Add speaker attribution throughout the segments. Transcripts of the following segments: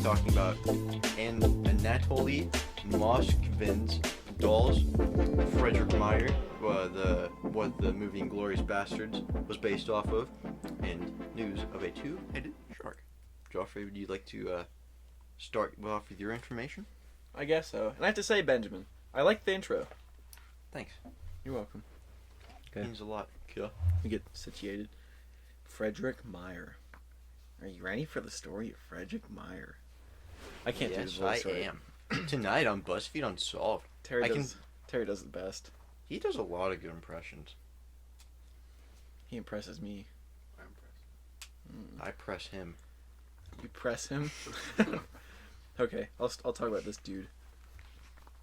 Speaker 1: talking about Anatoly Moskvin's dolls. Frederick Meyer, what the movie Inglorious Bastards was based off of, and news of a two-headed shark. Joffrey, would you like to start off with your information?
Speaker 2: I guess so. And I have to say, Benjamin, I like the intro.
Speaker 1: Thanks.
Speaker 2: You're welcome.
Speaker 1: Okay. Means a lot. Cool.
Speaker 2: We get situated. Frederick Meyer. Are you ready for the story of Frederick Meyer? I can't do the voice right.
Speaker 1: Yes, I am. Tonight on BuzzFeed Unsolved.
Speaker 2: Terry does the best.
Speaker 1: He does a lot of good impressions.
Speaker 2: He impresses me.
Speaker 1: I press him.
Speaker 2: You press him? Okay, I'll talk about this dude.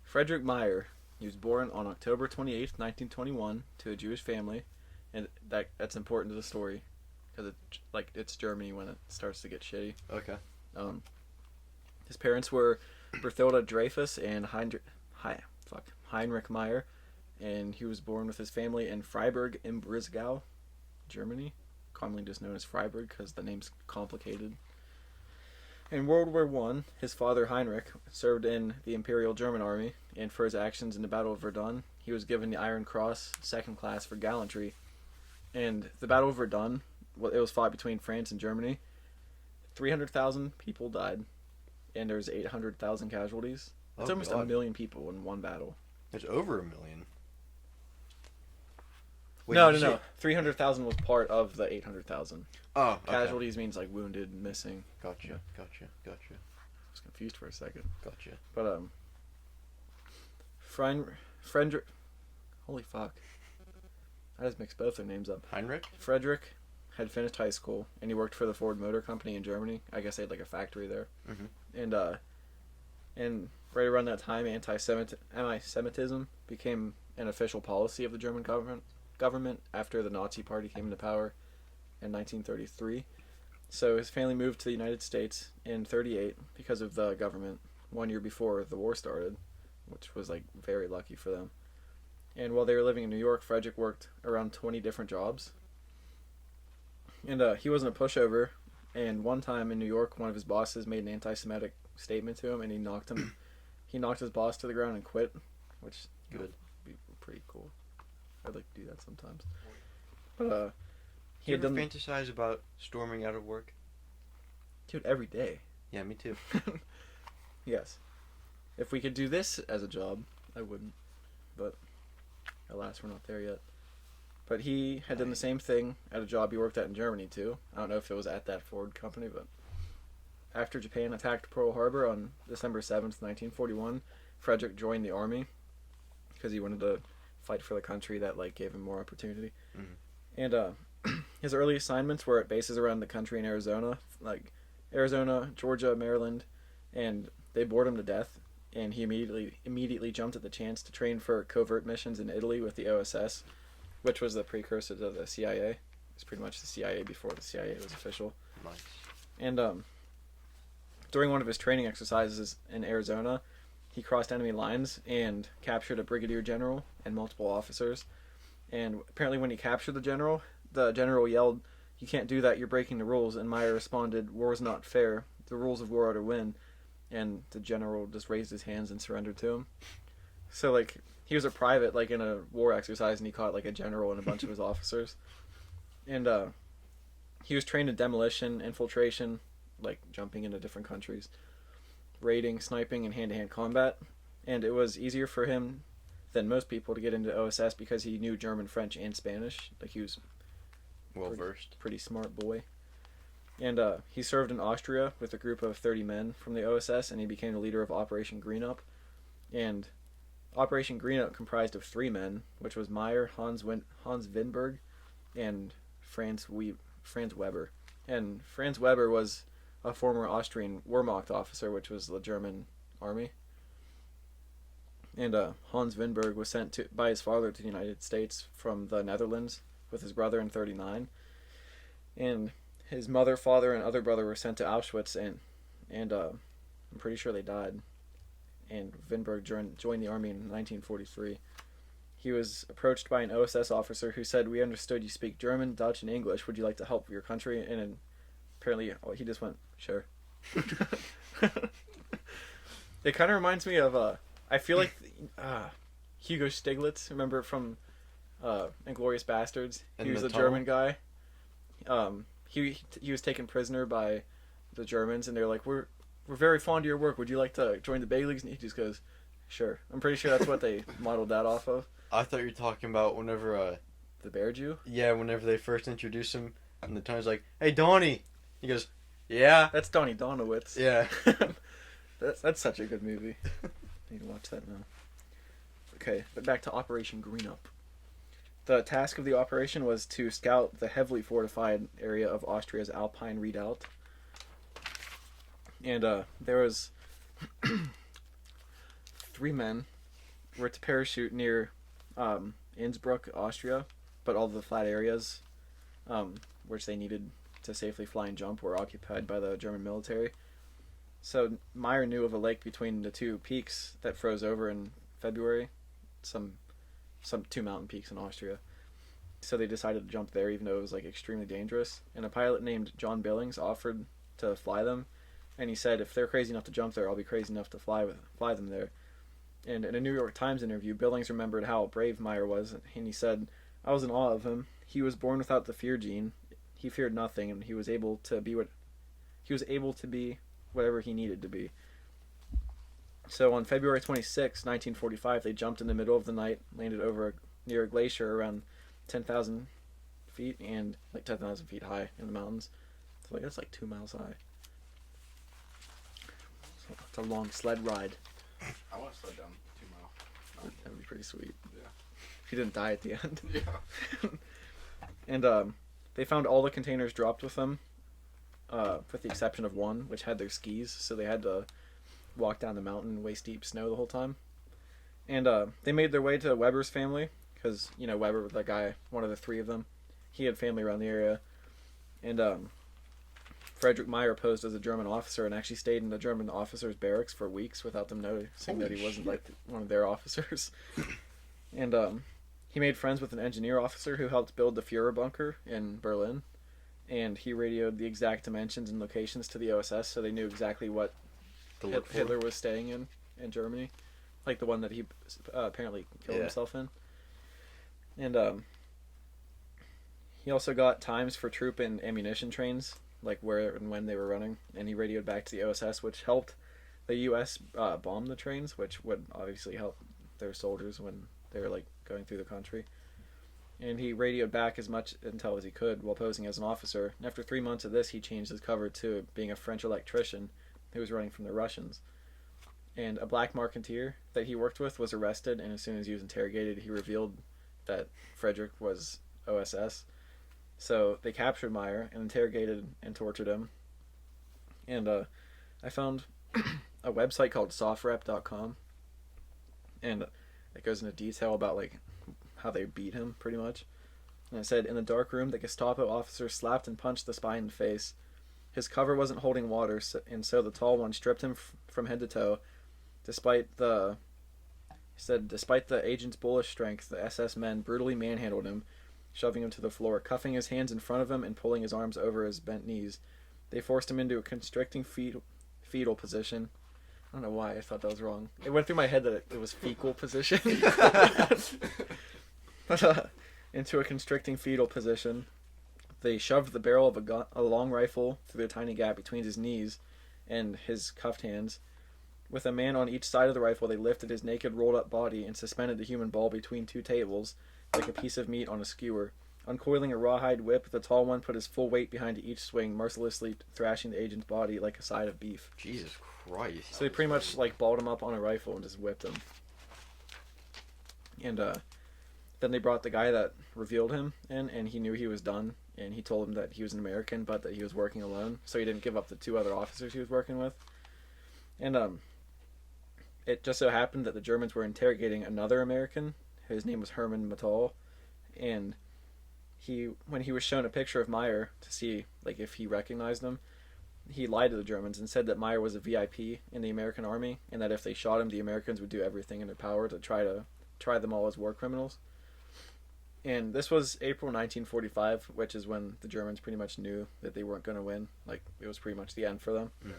Speaker 2: Frederick Meyer. He was born on October 28th, 1921, to a Jewish family, and that's important to the story, because it's Germany when it starts to get shitty.
Speaker 1: Okay.
Speaker 2: His parents were Berthilda Dreyfus and Heinrich Meyer, and he was born with his family in Freiburg im Breisgau, Germany, commonly just known as Freiburg because the name's complicated. In World War I, his father Heinrich served in the Imperial German Army, and for his actions in the Battle of Verdun, he was given the Iron Cross, second class for gallantry. And the Battle of Verdun, it was fought between France and Germany. 300,000 people died, and there was 800,000 casualties. That's almost 1 million people in one battle.
Speaker 1: There's over 1 million. Wait,
Speaker 2: no. 300,000 was part of the 800,000.
Speaker 1: Oh, okay.
Speaker 2: Casualties means like wounded, missing.
Speaker 1: Gotcha.
Speaker 2: I was confused for a second.
Speaker 1: Gotcha.
Speaker 2: But Frederick. Holy fuck! I just mixed both their names up.
Speaker 1: Heinrich.
Speaker 2: Frederick had finished high school, and he worked for the Ford Motor Company in Germany. I guess they had like a factory there. Mm-hmm. And right around that time, anti-Semitism became an official policy of the German government after the Nazi Party came into power in 1933. So his family moved to the United States in 1938 because of the government 1 year before the war started, which was like very lucky for them. And while they were living in New York, Frederick worked around 20 different jobs. And he wasn't a pushover. And one time in New York, one of his bosses made an anti-Semitic statement to him, and he knocked his boss to the ground and quit, which would be pretty cool. I'd like to do that sometimes. But
Speaker 1: he had fantasize about storming out of work?
Speaker 2: Dude, every day.
Speaker 1: Yeah, me too.
Speaker 2: Yes. If we could do this as a job, I wouldn't. But alas, we're not there yet. But he had done the same thing at a job he worked at in Germany too. I don't know if it was at that Ford company, but after Japan attacked Pearl Harbor on December 7th, 1941, Frederick joined the army because he wanted to fight for the country that gave him more opportunity. Mm-hmm. And his early assignments were at bases around the country in Arizona, like Arizona, Georgia, Maryland, and they bored him to death. And he immediately jumped at the chance to train for covert missions in Italy with the OSS, which was the precursor to the CIA. It's pretty much the CIA before the CIA was official.
Speaker 1: Nice.
Speaker 2: And during one of his training exercises in Arizona, he crossed enemy lines and captured a brigadier general and multiple officers. And apparently when he captured the general yelled, "You can't do that, you're breaking the rules." And Meyer responded, "War's not fair. The rules of war are to win." And the general just raised his hands and surrendered to him. So, he was a private, in a war exercise, and he caught, a general and a bunch of his officers. And he was trained in demolition, infiltration, jumping into different countries, raiding, sniping, and hand-to-hand combat. And it was easier for him than most people to get into OSS because he knew German, French, and Spanish. He was
Speaker 1: well-versed.
Speaker 2: Pretty smart boy. And he served in Austria with a group of 30 men from the OSS, and he became the leader of Operation Greenup. And Operation Greenup comprised of 3 men, which was Meyer, Hans Winberg, and Franz Weber. And Franz Weber was a former Austrian Wehrmacht officer, which was the German army. And Hans Winberg was sent by his father to the United States from the Netherlands with his brother in 1939. And his mother, father, and other brother were sent to Auschwitz, and I'm pretty sure they died. And Winberg joined the army in 1943. He was approached by an OSS officer who said, "We understood you speak German, Dutch, and English. Would you like to help your country?" And apparently he just went, "Sure." It kind of reminds me of I feel like Hugo Stiglitz. Remember from Inglorious Bastards? He was the German guy. He was taken prisoner by the Germans, and they're like, we're very fond of your work. Would you like to join the Big Leagues? And he just goes, sure. I'm pretty sure that's what they modeled that off of.
Speaker 1: I thought you were talking about whenever
Speaker 2: the Bear Jew.
Speaker 1: Yeah, whenever they first introduce him, and the Tony's like, "Hey, Donnie," he goes, "Yeah."
Speaker 2: That's Donnie Donowitz.
Speaker 1: Yeah.
Speaker 2: That's such a good movie. I need to watch that now. Okay, but back to Operation Greenup. The task of the operation was to scout the heavily fortified area of Austria's Alpine Redoubt. And there was 3 men were to parachute near Innsbruck, Austria, but all the flat areas which they needed to safely fly and jump were occupied by the German military. So Meyer knew of a lake between the 2 peaks that froze over in February, some 2 mountain peaks in Austria. So they decided to jump there, even though it was like extremely dangerous. And a pilot named John Billings offered to fly them, and he said, if they're crazy enough to jump there, I'll be crazy enough to fly them there. And in a New York Times interview, Billings remembered how brave Meyer was, and he said, I was in awe of him. He was born without the fear gene. He feared nothing, and he was able to be whatever he needed to be. So on February 26, 1945, they jumped in the middle of the night, landed near a glacier around 10,000 feet, and like 10,000 feet high in the mountains. So that's like 2 miles high. So it's a long sled ride.
Speaker 3: I want to sled down 2 miles.
Speaker 2: That would be pretty sweet.
Speaker 3: Yeah.
Speaker 2: If you didn't die at the end.
Speaker 3: Yeah.
Speaker 2: And they found all the containers dropped with them, with the exception of one, which had their skis, so they had to walk down the mountain in waist-deep snow the whole time. And they made their way to Weber's family, because, Weber was that guy, one of the 3 of them. He had family around the area. And Frederick Meyer posed as a German officer and actually stayed in the German officers' barracks for weeks without them noticing that he wasn't like one of their officers. And he made friends with an engineer officer who helped build the Führer bunker in Berlin. And he radioed the exact dimensions and locations to the OSS, so they knew exactly what Hitler was staying in Germany. Like the one that he apparently killed himself in. And he also got times for troop and ammunition trains, like where and when they were running, and he radioed back to the OSS, which helped the U.S. Bomb the trains, which would obviously help their soldiers when they were like going through the country. And he radioed back as much intel as he could while posing as an officer. And after 3 months of this, he changed his cover to being a French electrician who was running from the Russians. And a black marketeer that he worked with was arrested, and as soon as he was interrogated, he revealed that Frederick was OSS. So they captured Meyer and interrogated and tortured him. And I found a website called sofrep.com, and it goes into detail about like how they beat him, pretty much. And it said, in the dark room, the Gestapo officer slapped and punched the spy in the face. His cover wasn't holding water, and so the tall one stripped him from head to toe. Despite the agent's bullish strength, the SS men brutally manhandled him, shoving him to the floor, cuffing his hands in front of him and pulling his arms over his bent knees. They forced him into a constricting fetal position. I don't know why I thought that was wrong. It went through my head that it was fecal position. Into a constricting fetal position. They shoved the barrel of a long rifle through the tiny gap between his knees and his cuffed hands. With a man on each side of the rifle, they lifted his naked, rolled-up body and suspended the human ball between 2 tables, like a piece of meat on a skewer. Uncoiling a rawhide whip, the tall one put his full weight behind each swing, mercilessly thrashing the agent's body like a side of beef.
Speaker 1: Jesus Christ.
Speaker 2: So they pretty much like balled him up on a rifle and just whipped him. And then they brought the guy that revealed him in, and he knew he was done, and he told him that he was an American, but that he was working alone, so he didn't give up the 2 other officers he was working with. And it just so happened that the Germans were interrogating another American. His name was Hermann Mattal, and when he was shown a picture of Meyer to see like if he recognized him, he lied to the Germans and said that Meyer was a VIP in the American army, and that if they shot him, the Americans would do everything in their power to try them all as war criminals. And this was April 1945, which is when the Germans pretty much knew that they weren't going to win. Like, it was pretty much the end for them.
Speaker 3: Yeah.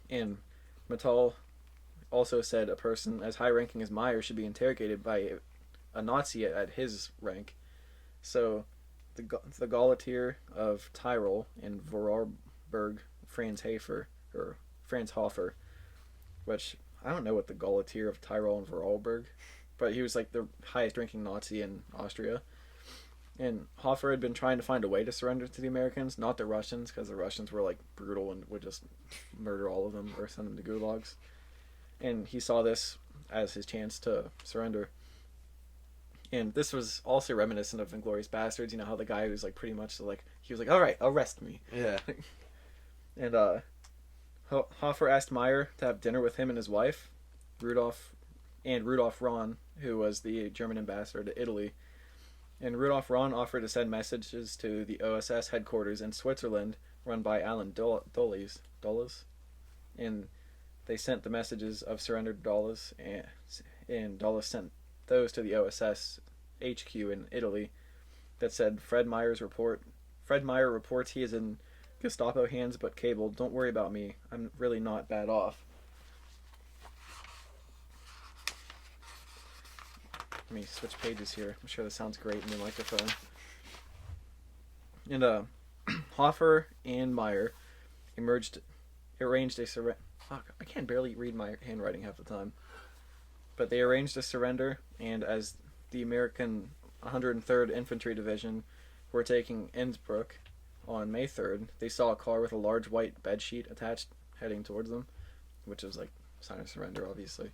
Speaker 2: And Mattel also said a person as high-ranking as Meyer should be interrogated by a Nazi at his rank. So, the Gauleiter of Tyrol and Vorarlberg, Franz Hofer, which I don't know what the Gauleiter of Tyrol and Vorarlberg, but he was like the highest-ranking Nazi in Austria. And Hofer had been trying to find a way to surrender to the Americans, not the Russians, because the Russians were like brutal and would just murder all of them or send them to gulags. And he saw this as his chance to surrender. And this was also reminiscent of Inglorious Bastards. You know how the guy was like pretty much like, he was like, all right, arrest me.
Speaker 1: Yeah.
Speaker 2: And Hofer asked Meyer to have dinner with him and his wife, Rudolf Rahn, who was the German ambassador to Italy. And Rudolf Rahn offered to send messages to the OSS headquarters in Switzerland, run by Alan Dulles. And they sent the messages of surrender to Dulles, and Dulles sent those to the OSS HQ in Italy that said, Fred Meyer reports he is in Gestapo hands but cabled. Don't worry about me. I'm really not bad off. Let me switch pages here. I'm sure this sounds great in the microphone. And Hofer and Meyer arranged a surrender. Fuck, I can barely read my handwriting half the time. But they arranged a surrender, and as the American 103rd Infantry Division were taking Innsbruck on May 3rd, they saw a car with a large white bedsheet attached heading towards them, which was like a sign of surrender, obviously.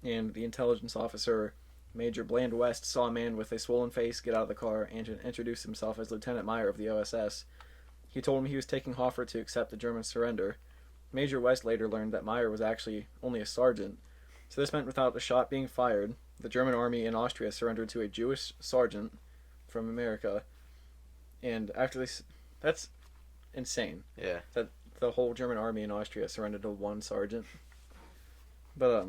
Speaker 2: And the intelligence officer, Major Bland West, saw a man with a swollen face get out of the car and introduce himself as Lieutenant Meyer of the OSS. He told him he was taking Hofer to accept the German surrender. Major West later learned that Meyer was actually only a sergeant, so this meant without a shot being fired, the German army in Austria surrendered to a Jewish sergeant from America. And after this, that's insane.
Speaker 1: Yeah.
Speaker 2: That the whole German army in Austria surrendered to one sergeant. But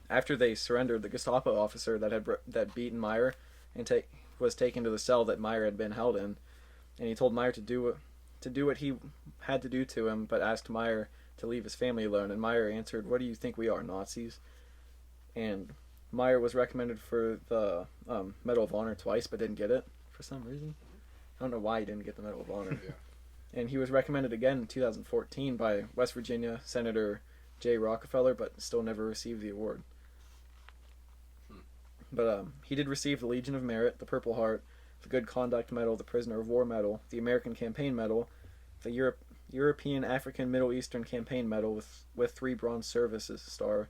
Speaker 2: after they surrendered, the Gestapo officer that beaten Meyer was taken to the cell that Meyer had been held in, and he told Meyer to do what he had to do to him, but asked Meyer to leave his family alone. And Meyer answered, "What do you think we are, Nazis?" And Meyer was recommended for the Medal of Honor twice, but didn't get it for some reason. I don't know why he didn't get the Medal of Honor.
Speaker 3: Yeah.
Speaker 2: And he was recommended again in 2014 by West Virginia Senator J. Rockefeller, but still never received the award. But he did receive the Legion of Merit, the Purple Heart, the Good Conduct Medal, the Prisoner of War Medal, the American Campaign Medal, the European, African, Middle Eastern Campaign Medal with 3 Bronze Services Star,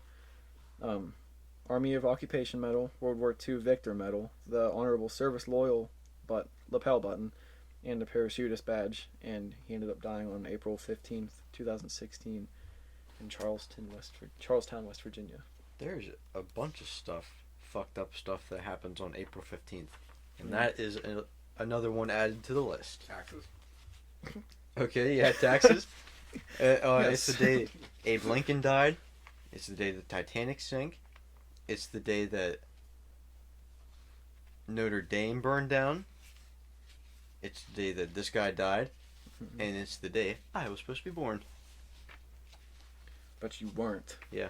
Speaker 2: Army of Occupation Medal, World War II Victor Medal, the Honorable Service Loyal Lapel Button, and the Parachutist Badge. And he ended up dying on April 15th, 2016 in Charlestown, West Virginia.
Speaker 1: There's a bunch of fucked up stuff that happens on April 15th. And that is another one added to the list.
Speaker 3: Taxes.
Speaker 1: Okay, yeah, taxes.
Speaker 2: Yes.
Speaker 1: It's the day Abe Lincoln died. It's the day the Titanic sank. It's the day that Notre Dame burned down. It's the day that this guy died. And it's the day I was supposed to be born.
Speaker 2: But you weren't.
Speaker 1: Yeah.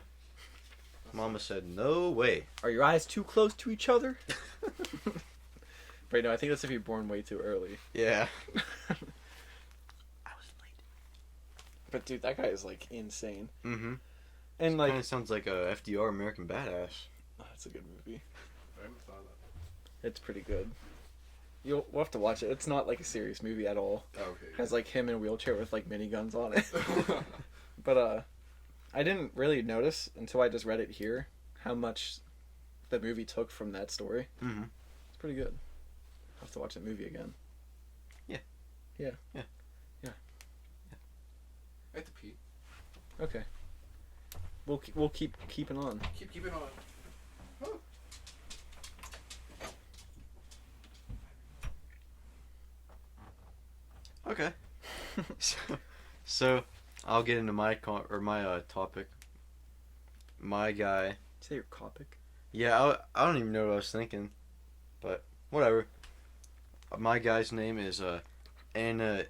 Speaker 1: Mama said, no way.
Speaker 2: Are your eyes too close to each other? But no, I think that's if you're born way too early.
Speaker 1: Yeah. I was late.
Speaker 2: But dude, that guy is like insane.
Speaker 1: Mm-hmm.
Speaker 2: And like,
Speaker 1: Kind of sounds like a FDR American Badass.
Speaker 2: oh, that's a good movie.
Speaker 3: I haven't thought of that.
Speaker 2: It's pretty good. We'll have to watch it. It's not like a serious movie at all.
Speaker 3: Oh, okay.
Speaker 2: It has like him in a wheelchair with like miniguns on it. But I didn't really notice until I just read it here how much the movie took from that story.
Speaker 1: Mm-hmm.
Speaker 2: It's pretty good. I'll have to watch that movie again.
Speaker 1: Yeah.
Speaker 2: Yeah.
Speaker 1: Yeah.
Speaker 2: Yeah.
Speaker 3: I have to pee.
Speaker 2: Okay. We'll keep keeping on.
Speaker 3: Keep it on. Oh.
Speaker 1: Okay. so I'll get into my topic. My guy.
Speaker 2: Say your topic.
Speaker 1: Yeah, I don't even know what I was thinking, but whatever. My guy's name is Anatoly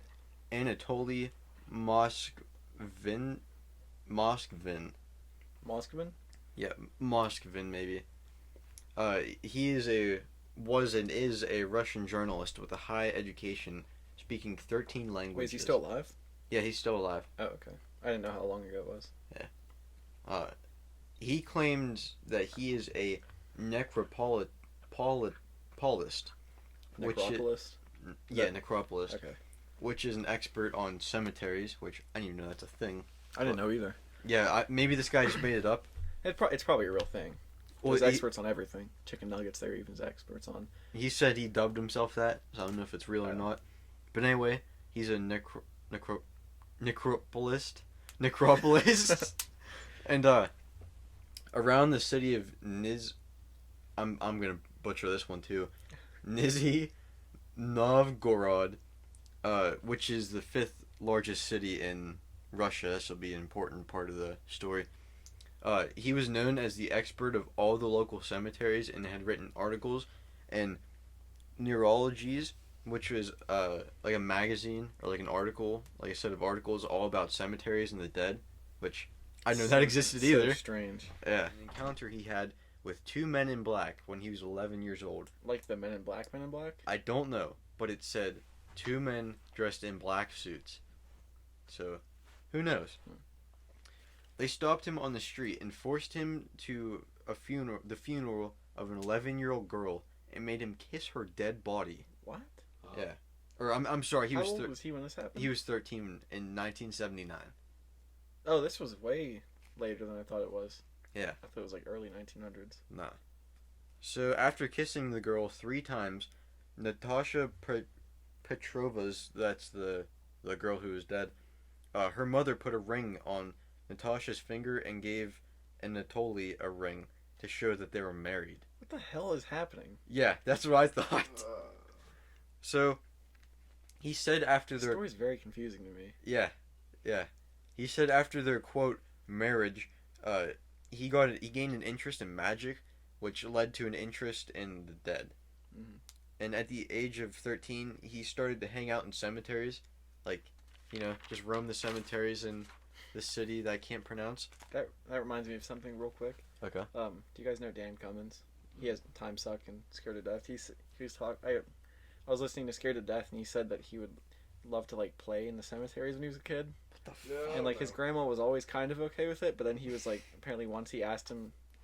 Speaker 1: Moskvin. Moskvin.
Speaker 2: Moskvin?
Speaker 1: Yeah, Moskvin maybe. He was and is a Russian journalist with a high education, speaking 13 languages.
Speaker 2: Wait, is he still alive?
Speaker 1: Yeah, he's still alive.
Speaker 2: Oh, okay. I didn't know how long ago it was.
Speaker 1: He claims that he is a necropolist.
Speaker 2: Necropolis?
Speaker 1: Necropolist.
Speaker 2: Okay.
Speaker 1: Which is an expert on cemeteries, which I didn't even know that's a thing.
Speaker 2: I didn't know either.
Speaker 1: Yeah, maybe this guy just made it up.
Speaker 2: It's probably a real thing.
Speaker 1: Well,
Speaker 2: There's experts on everything. Chicken nuggets, they're even experts on.
Speaker 1: He said he dubbed himself that, so I don't know if it's real or not. But anyway, he's a necropolist. And around the city of I'm gonna butcher this one too. Nizhny Novgorod, which is the 5th largest city in Russia. This will be an important part of the story. He was known as the expert of all the local cemeteries and had written articles and neurologies, which was like a magazine or like an article, like a set of articles all about cemeteries and the dead, which I know that existed either.
Speaker 2: So strange.
Speaker 1: Yeah. An encounter he had with 2 men in black when he was 11 years old.
Speaker 2: Like the Men in Black?
Speaker 1: I don't know, but it said 2 men dressed in black suits. So, who knows? They stopped him on the street and forced him to the funeral of an 11-year-old girl and made him kiss her dead body.
Speaker 2: What?
Speaker 1: Yeah. Or I'm sorry,
Speaker 2: How old was he when this happened?
Speaker 1: He was 13 in 1979.
Speaker 2: Oh, this was way later than I thought it was.
Speaker 1: Yeah.
Speaker 2: I thought it was like early 1900s.
Speaker 1: Nah. So after kissing the girl 3 times, Natasha Petrova's, that's the girl who was dead, her mother put a ring on Natasha's finger and gave Anatoly a ring to show that they were married.
Speaker 2: What the hell is happening?
Speaker 1: Yeah, that's what I thought. So, he said after
Speaker 2: The
Speaker 1: their...
Speaker 2: story's very confusing to me.
Speaker 1: Yeah. He said after their, quote, marriage, he gained an interest in magic, which led to an interest in the dead.
Speaker 2: Mm-hmm.
Speaker 1: And at the age of 13, he started to hang out in cemeteries, like, just roam the cemeteries in the city that I can't pronounce.
Speaker 2: That reminds me of something real quick.
Speaker 1: Okay.
Speaker 2: Do you guys know Dan Cummins? He has Time Suck and Scared to Death. He was talking. I was listening to Scared to Death, and he said that he would love to like play in the cemeteries when he was a kid. And like his grandma was always kind of okay with it, but then he was like, apparently once he asked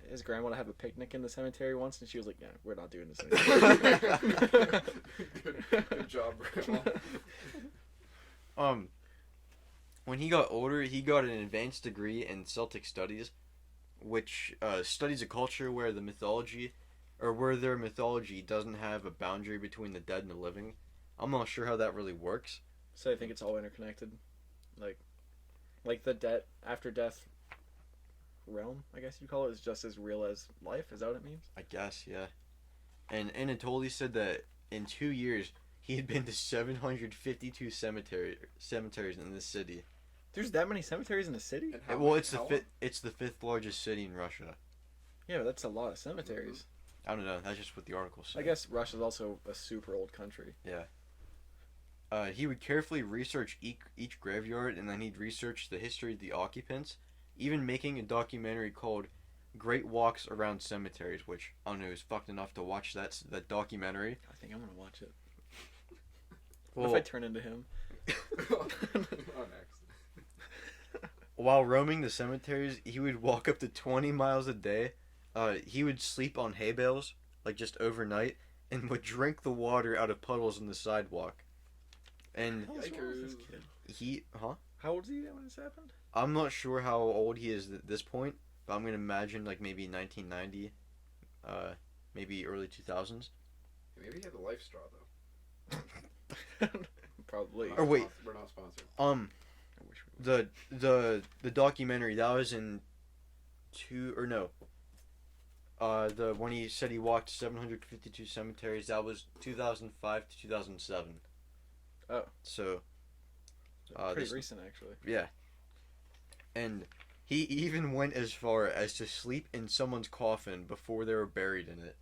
Speaker 2: his grandma to have a picnic in the cemetery once, and she was like, "Yeah, we're not doing this anymore."
Speaker 3: Good job, Grandma.
Speaker 1: When he got older, he got an advanced degree in Celtic studies, which studies a culture where their mythology doesn't have a boundary between the dead and the living. I'm not sure how that really works.
Speaker 2: So I think it's all interconnected, like the death after death realm, I guess you call it, is just as real as life. Is that what it means?
Speaker 1: I guess, yeah. And Anatoly said that in 2 years he had been to 752 cemeteries in this city.
Speaker 2: There's that many cemeteries in the city?
Speaker 1: Well, it's the 5th largest city in Russia.
Speaker 2: Yeah, but that's a lot of cemeteries.
Speaker 1: I don't know. That's just what the article said.
Speaker 2: I guess Russia's also a super old country.
Speaker 1: Yeah. He would carefully research each graveyard, and then he'd research the history of the occupants, even making a documentary called Great Walks Around Cemeteries, which I don't know who's fucked enough to watch that documentary.
Speaker 2: I think I'm gonna watch it.
Speaker 1: Well,
Speaker 2: what if I turn into him?
Speaker 3: Next.
Speaker 1: While roaming the cemeteries, he would walk up to 20 miles a day. He would sleep on hay bales, like just overnight, and would drink the water out of puddles on the sidewalk. And
Speaker 2: What's wrong with this kid? How old is he when this happened?
Speaker 1: I'm not sure how old he is at this point, but I'm gonna imagine like maybe 1990, maybe early 2000s.
Speaker 3: Maybe he had the life straw though.
Speaker 2: Probably.
Speaker 1: Or wait.
Speaker 3: We're not sponsored.
Speaker 2: I wish we were.
Speaker 1: The documentary that was in the when he said he walked 752 cemeteries, that was 2005 to 2007.
Speaker 2: Oh.
Speaker 1: So
Speaker 2: Pretty recent, actually.
Speaker 1: Yeah. And He even went as far as to sleep in someone's coffin before they were buried in it.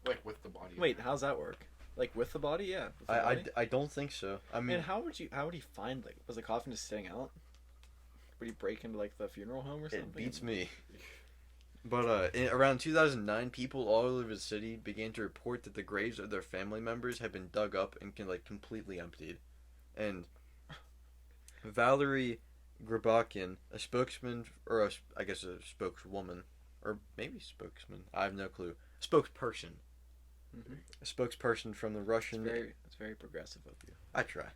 Speaker 3: Like with the body.
Speaker 2: Wait, how's that work? Like with the body? Yeah. With the
Speaker 1: I,
Speaker 2: body?
Speaker 1: I don't think so. I mean,
Speaker 2: And how would he find, like, was the coffin just sitting out? Would he break into, like, the funeral home or something?
Speaker 1: it beats me. But around 2009, people all over the city began to report that the graves of their family members had been dug up and completely emptied. And Valerie Grabakian, a spokesman, or I guess a spokeswoman, or maybe spokesman, I have no clue. Spokesperson.
Speaker 2: Mm-hmm.
Speaker 1: A spokesperson from the Russian...
Speaker 2: It's very progressive of you.
Speaker 1: I try.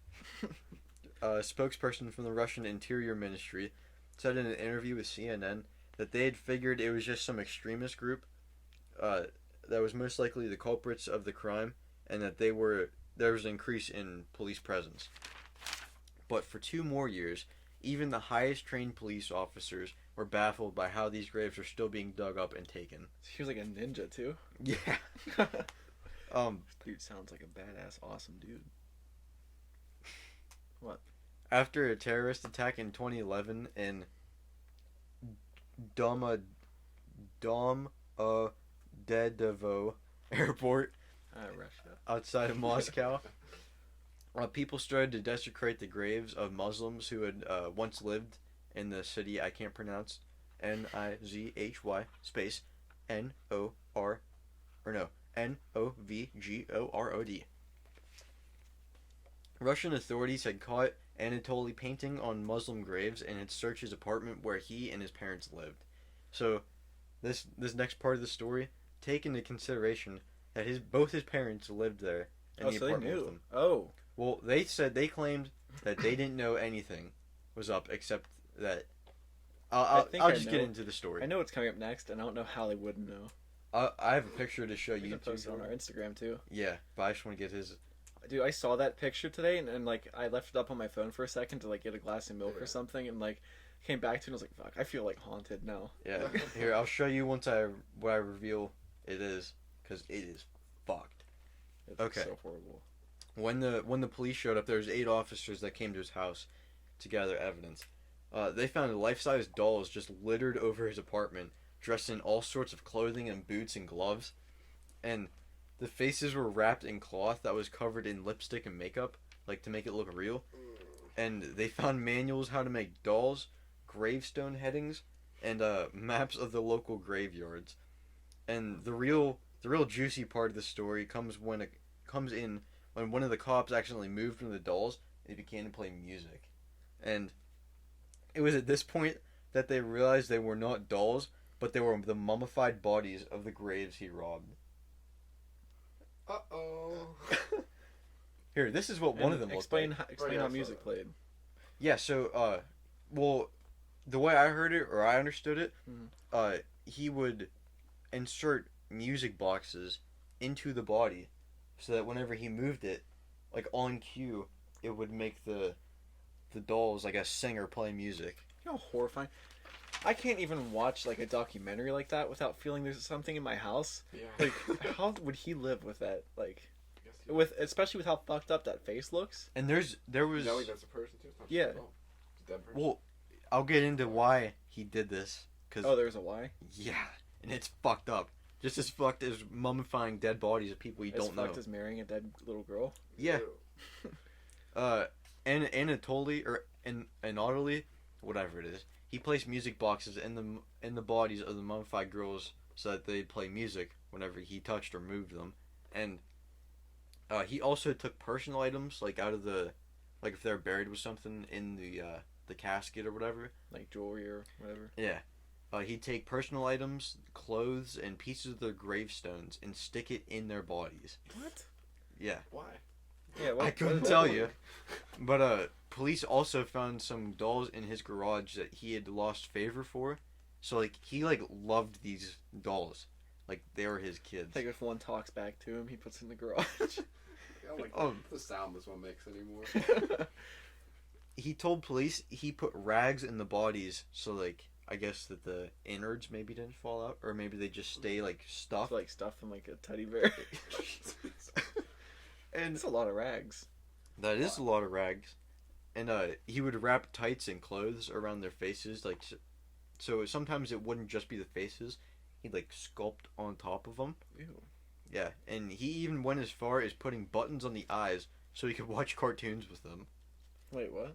Speaker 1: A spokesperson from the Russian Interior Ministry said in an interview with CNN that they had figured it was just some extremist group that was most likely the culprits of the crime, and that there was an increase in police presence. But for 2 more years, even the highest trained police officers were baffled by how these graves are still being dug up and taken.
Speaker 2: He was like a ninja too.
Speaker 1: Yeah.
Speaker 2: Dude sounds like a badass, awesome dude. What?
Speaker 1: After a terrorist attack in 2011 in Domodedovo Airport
Speaker 2: Russia.
Speaker 1: outside of Moscow, people started to desecrate the graves of Muslims who had once lived in the city. I can't pronounce. Nizhy space Novgorod. Russian authorities had caught Anatoly painting on Muslim graves and had searched his apartment where he and his parents lived. So, this next part of the story, take into consideration that both his parents lived there in the
Speaker 2: So
Speaker 1: apartment
Speaker 2: they knew.
Speaker 1: with him.
Speaker 2: Oh.
Speaker 1: Well, they claimed that they didn't know anything was up except that. I'll just get into the story.
Speaker 2: I know what's coming up next, and I don't know how they wouldn't know.
Speaker 1: I have a picture to show
Speaker 2: You
Speaker 1: you.
Speaker 2: can post it on our Instagram too.
Speaker 1: Yeah, but I just want to get his.
Speaker 2: Dude, I saw that picture today, and like I left it up on my phone for a second to like get a glass of milk or something, and like came back to it and I was like, fuck, I feel like haunted now.
Speaker 1: Yeah, here I'll show you what I reveal it is, because it is fucked.
Speaker 2: It's
Speaker 1: Okay.
Speaker 2: so horrible.
Speaker 1: When the police showed up, there was 8 officers that came to his house to gather evidence. They found life-size dolls just littered over his apartment, dressed in all sorts of clothing and boots and gloves, and the faces were wrapped in cloth that was covered in lipstick and makeup, like to make it look real. And they found manuals how to make dolls, gravestone headings, and maps of the local graveyards. And the real juicy part of the story comes when one of the cops accidentally moved from the dolls and he began to play music. And it was at this point that they realized they were not dolls, but they were the mummified bodies of the graves he robbed.
Speaker 3: Uh-oh.
Speaker 1: Here, this is what one of them looked like.
Speaker 2: Explain how music played.
Speaker 1: Yeah, so, well, the way I heard it, or I understood it, he would insert music boxes into the body so that whenever he moved it, like on cue, it would make the dolls, like a singer, play music.
Speaker 2: You know how horrifying. I can't even watch like a documentary like that without feeling there's something in my house.
Speaker 3: Yeah.
Speaker 2: Like, how would he live with that? Like,
Speaker 3: I guess he-
Speaker 2: especially with how fucked up that face looks.
Speaker 1: And there was...
Speaker 3: Knowing that's a person too? It's not just
Speaker 2: Yeah.
Speaker 3: a doll. It's a dead person.
Speaker 1: Well, I'll get into why he did this. Cause,
Speaker 2: Oh, there's a why?
Speaker 1: yeah, and it's fucked up. Just as fucked as mummifying dead bodies of people you
Speaker 2: As
Speaker 1: don't know.
Speaker 2: fucked as marrying a dead little girl.
Speaker 1: Yeah.
Speaker 3: Ew.
Speaker 1: Anatoly, whatever it is, he placed music boxes in the bodies of the mummified girls so that they'd play music whenever he touched or moved them, and he also took personal items like out of like if they're buried with something in the casket or whatever.
Speaker 2: Like jewelry or whatever.
Speaker 1: Yeah. He'd take personal items, clothes, and pieces of their gravestones and stick it in their bodies.
Speaker 2: What?
Speaker 1: Yeah.
Speaker 3: Why?
Speaker 2: Yeah,
Speaker 1: I couldn't tell you. But police also found some dolls in his garage that he had lost favor for. So like he loved these dolls. Like they were his kids.
Speaker 2: Like if one talks back to him, he puts it in the garage.
Speaker 3: I don't like the sound this one makes anymore.
Speaker 1: He told police he put rags in the bodies so like I guess that the innards maybe didn't fall out, or maybe they just stay like stuffed.
Speaker 2: Like stuffed in like a teddy bear.
Speaker 1: And
Speaker 2: It's a lot of rags.
Speaker 1: that is a lot of rags. and he would wrap tights and clothes around their faces, like, so sometimes it wouldn't just be the faces. He'd like sculpt on top of them.
Speaker 2: Ew.
Speaker 1: Yeah, and he even went as far as putting buttons on the eyes so he could watch cartoons with them.
Speaker 2: Wait, what?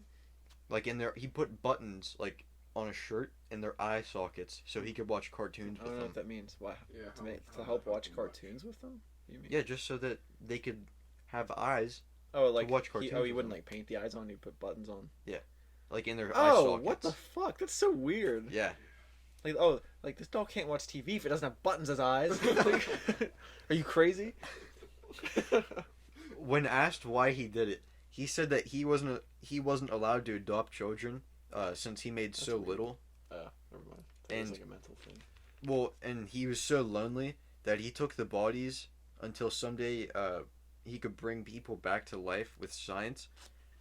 Speaker 1: Like he put buttons like on a shirt in their eye sockets so he could watch cartoons
Speaker 2: I
Speaker 1: with
Speaker 2: don't know
Speaker 1: them.
Speaker 2: what that means. Why?
Speaker 3: Yeah.
Speaker 2: To help watch cartoons with them? You mean?
Speaker 1: Yeah, just so that they could have eyes,
Speaker 2: Oh, like
Speaker 1: watch cartoons
Speaker 2: he
Speaker 1: with
Speaker 2: wouldn't
Speaker 1: them.
Speaker 2: like paint the eyes on. He'd put buttons on.
Speaker 1: like in their eye
Speaker 2: Oh,
Speaker 1: sockets.
Speaker 2: what the fuck? That's so weird.
Speaker 1: Yeah.
Speaker 2: Like, oh, like this dog can't watch TV if it doesn't have buttons as eyes. Like, are you crazy?
Speaker 1: When asked why he did it, he said that he wasn't allowed to adopt children since he made so
Speaker 2: weird.
Speaker 1: little.
Speaker 2: Never mind. That
Speaker 1: And-
Speaker 2: was like a mental thing.
Speaker 1: Well, and he was so lonely that he took the bodies until someday he could bring people back to life with science,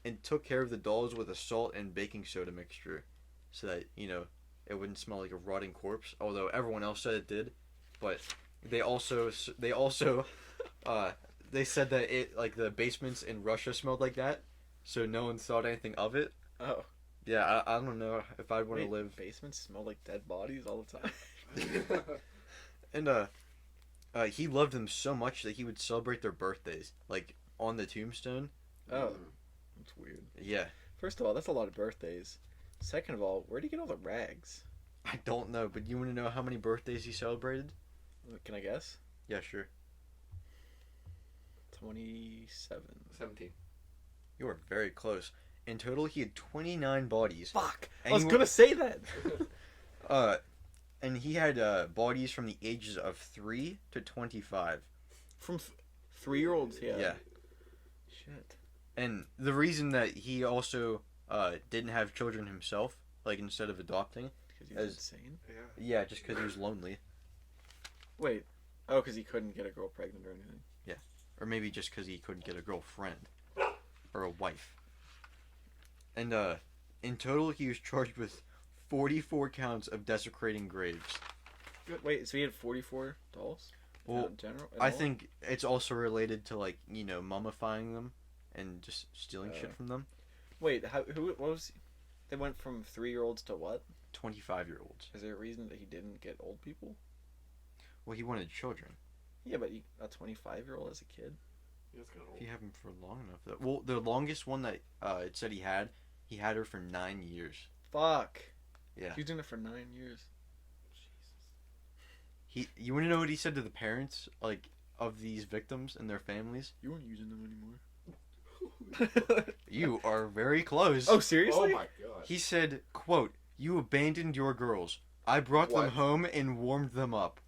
Speaker 1: and took care of the dolls with a salt and baking soda mixture, so that it wouldn't smell like a rotting corpse. Although everyone else said it did, but they also they said that it like the basements in Russia smelled like that, so no one thought anything of it.
Speaker 2: Oh,
Speaker 1: Yeah, I don't know if I'd want to
Speaker 2: wait,
Speaker 1: live.
Speaker 2: basements smell like dead bodies all the time.
Speaker 1: And he loved them so much that he would celebrate their birthdays, like on the tombstone.
Speaker 2: Oh, that's weird.
Speaker 1: Yeah,
Speaker 2: First of all, that's a lot of birthdays. Second of all, where'd he get all the rags?
Speaker 1: I don't know, but you want to know how many birthdays he celebrated?
Speaker 2: Can I guess?
Speaker 1: Yeah, sure.
Speaker 2: 27.
Speaker 3: 17.
Speaker 1: You were very close. In total, he had 29 bodies.
Speaker 2: Fuck!
Speaker 1: And
Speaker 2: I was
Speaker 1: you-
Speaker 2: gonna say that!
Speaker 1: And he had bodies from the ages of 3 to 25.
Speaker 2: From 3-year-olds, yeah.
Speaker 1: Yeah.
Speaker 2: Shit.
Speaker 1: And the reason that he also didn't have children himself, like instead of adopting,
Speaker 2: Because he's
Speaker 1: As-
Speaker 2: insane?
Speaker 3: Yeah.
Speaker 1: yeah, just because he was lonely.
Speaker 2: Wait. Oh, because he couldn't get a girl pregnant or anything.
Speaker 1: Or maybe just because he couldn't get a girlfriend. Or a wife. And in total, he was charged with 44 counts of desecrating graves.
Speaker 2: Wait, so he had 44 dolls?
Speaker 1: Well,
Speaker 2: in general? in
Speaker 1: I
Speaker 2: all?
Speaker 1: think it's also related to, like, mummifying them and just stealing shit from them.
Speaker 2: Wait, what was... They went from 3-year-olds to what?
Speaker 1: 25-year-olds.
Speaker 2: Is there a reason that he didn't get old people?
Speaker 1: Well, he wanted children.
Speaker 2: Yeah, but a 25-year-old as a kid?
Speaker 3: That's kind of
Speaker 1: If
Speaker 3: old.
Speaker 1: you have him for long enough. Though. Well, the longest one that it said he had her for 9 years.
Speaker 2: Fuck!
Speaker 1: Yeah.
Speaker 2: He was doing it for 9 years.
Speaker 1: You want to know what he said to the parents, like, of these victims and their families?
Speaker 2: You weren't using them anymore.
Speaker 1: You are very close.
Speaker 2: Oh, seriously?
Speaker 3: Oh my god.
Speaker 1: He said, quote, "You abandoned your girls. I brought them
Speaker 3: What?
Speaker 1: home and warmed them up."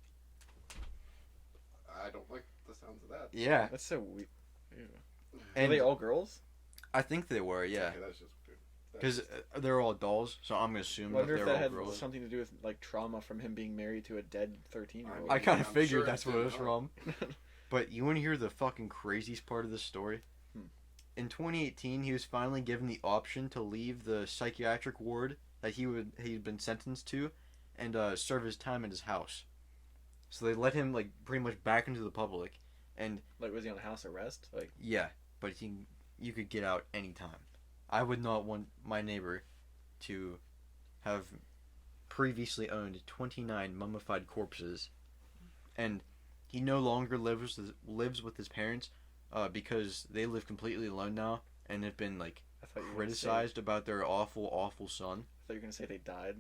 Speaker 3: I don't like the sounds of that.
Speaker 1: Yeah.
Speaker 2: That's so weird. Are
Speaker 1: And
Speaker 2: they all girls?
Speaker 1: I think they were, yeah.
Speaker 3: Okay, that's just weird.
Speaker 1: Because they're all dolls, so I'm going to assume that
Speaker 2: Wonder if
Speaker 1: they're
Speaker 2: that
Speaker 1: all
Speaker 2: had
Speaker 1: girls.
Speaker 2: something to do with like trauma from him being married to a dead 13-year-old.
Speaker 1: I kind of
Speaker 3: I'm
Speaker 1: figured
Speaker 3: sure
Speaker 1: that's
Speaker 3: it
Speaker 1: what it
Speaker 3: did,
Speaker 1: was
Speaker 3: huh?
Speaker 1: from. But you want to hear the fucking craziest part of this story?
Speaker 2: Hmm.
Speaker 1: In 2018, he was finally given the option to leave the psychiatric ward that he'd been sentenced to, and serve his time at his house. So they let him like pretty much back into the public, and
Speaker 2: Like, was he on house arrest? Like,
Speaker 1: yeah, but you could get out anytime. I would not want my neighbor to have previously owned 29 mummified corpses, and he no longer lives with his parents because they live completely alone now and have been like
Speaker 2: I thought you were
Speaker 1: criticized about their awful son.
Speaker 2: I thought you were gonna say they died.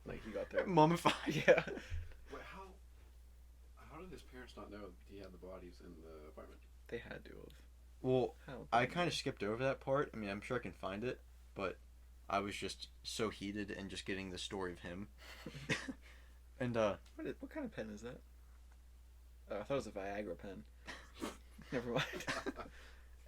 Speaker 2: Like he got there.
Speaker 1: Mummified.
Speaker 2: Yeah.
Speaker 3: Wait, how did his parents not know he had the bodies in the apartment?
Speaker 2: They had to have.
Speaker 1: Well,
Speaker 2: How?
Speaker 1: I kind of skipped over that part. I mean, I'm sure I can find it, but I was just so heated and just getting the story of him. And
Speaker 2: What kind of pen is that? Oh, I thought it was a Viagra pen. Never mind.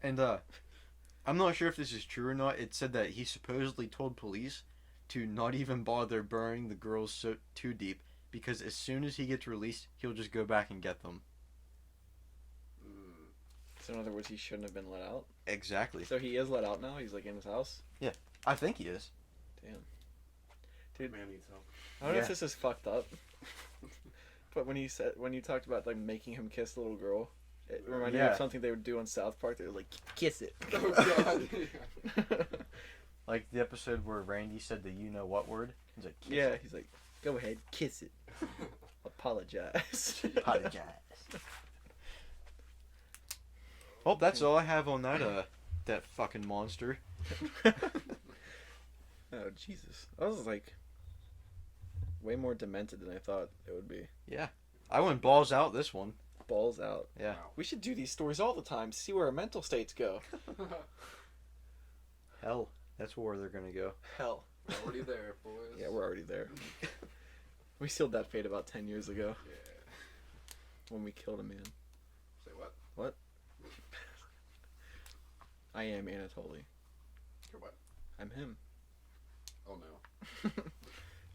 Speaker 1: And I'm not sure if this is true or not. It said that he supposedly told police to not even bother burying the girls too deep because as soon as he gets released, he'll just go back and get them.
Speaker 2: So in other words, he shouldn't have been let out.
Speaker 1: Exactly.
Speaker 2: So he is let out now. He's like in his house.
Speaker 1: I think he is.
Speaker 2: Damn. Dude.
Speaker 3: Man needs help.
Speaker 2: I don't know
Speaker 1: Yeah.
Speaker 2: if this is fucked up. But when you talked about like making him kiss the little girl, it reminded me
Speaker 1: Yeah.
Speaker 2: of something they would do on South Park. They would like kiss it.
Speaker 3: Oh god.
Speaker 1: Like the episode where Randy said the you know what word. He's like, kiss it.
Speaker 2: He's like, go ahead, kiss it. Apologize.
Speaker 1: Apologize. Well, that's all I have on that fucking monster.
Speaker 2: Oh, Jesus. I was like way more demented than I thought it would be.
Speaker 1: Yeah. I went balls out this one.
Speaker 2: Balls out.
Speaker 1: Yeah.
Speaker 3: Wow.
Speaker 2: We should do these stories all the time, see where our mental states go.
Speaker 1: Hell, that's where they're gonna go.
Speaker 2: Hell.
Speaker 3: Already there, boys.
Speaker 2: Yeah, we're already there. We sealed that fate about 10 years ago
Speaker 3: Yeah.
Speaker 2: when we killed a man.
Speaker 3: Say what?
Speaker 2: What? I am Anatoly.
Speaker 3: You're what?
Speaker 2: I'm him.
Speaker 3: Oh no.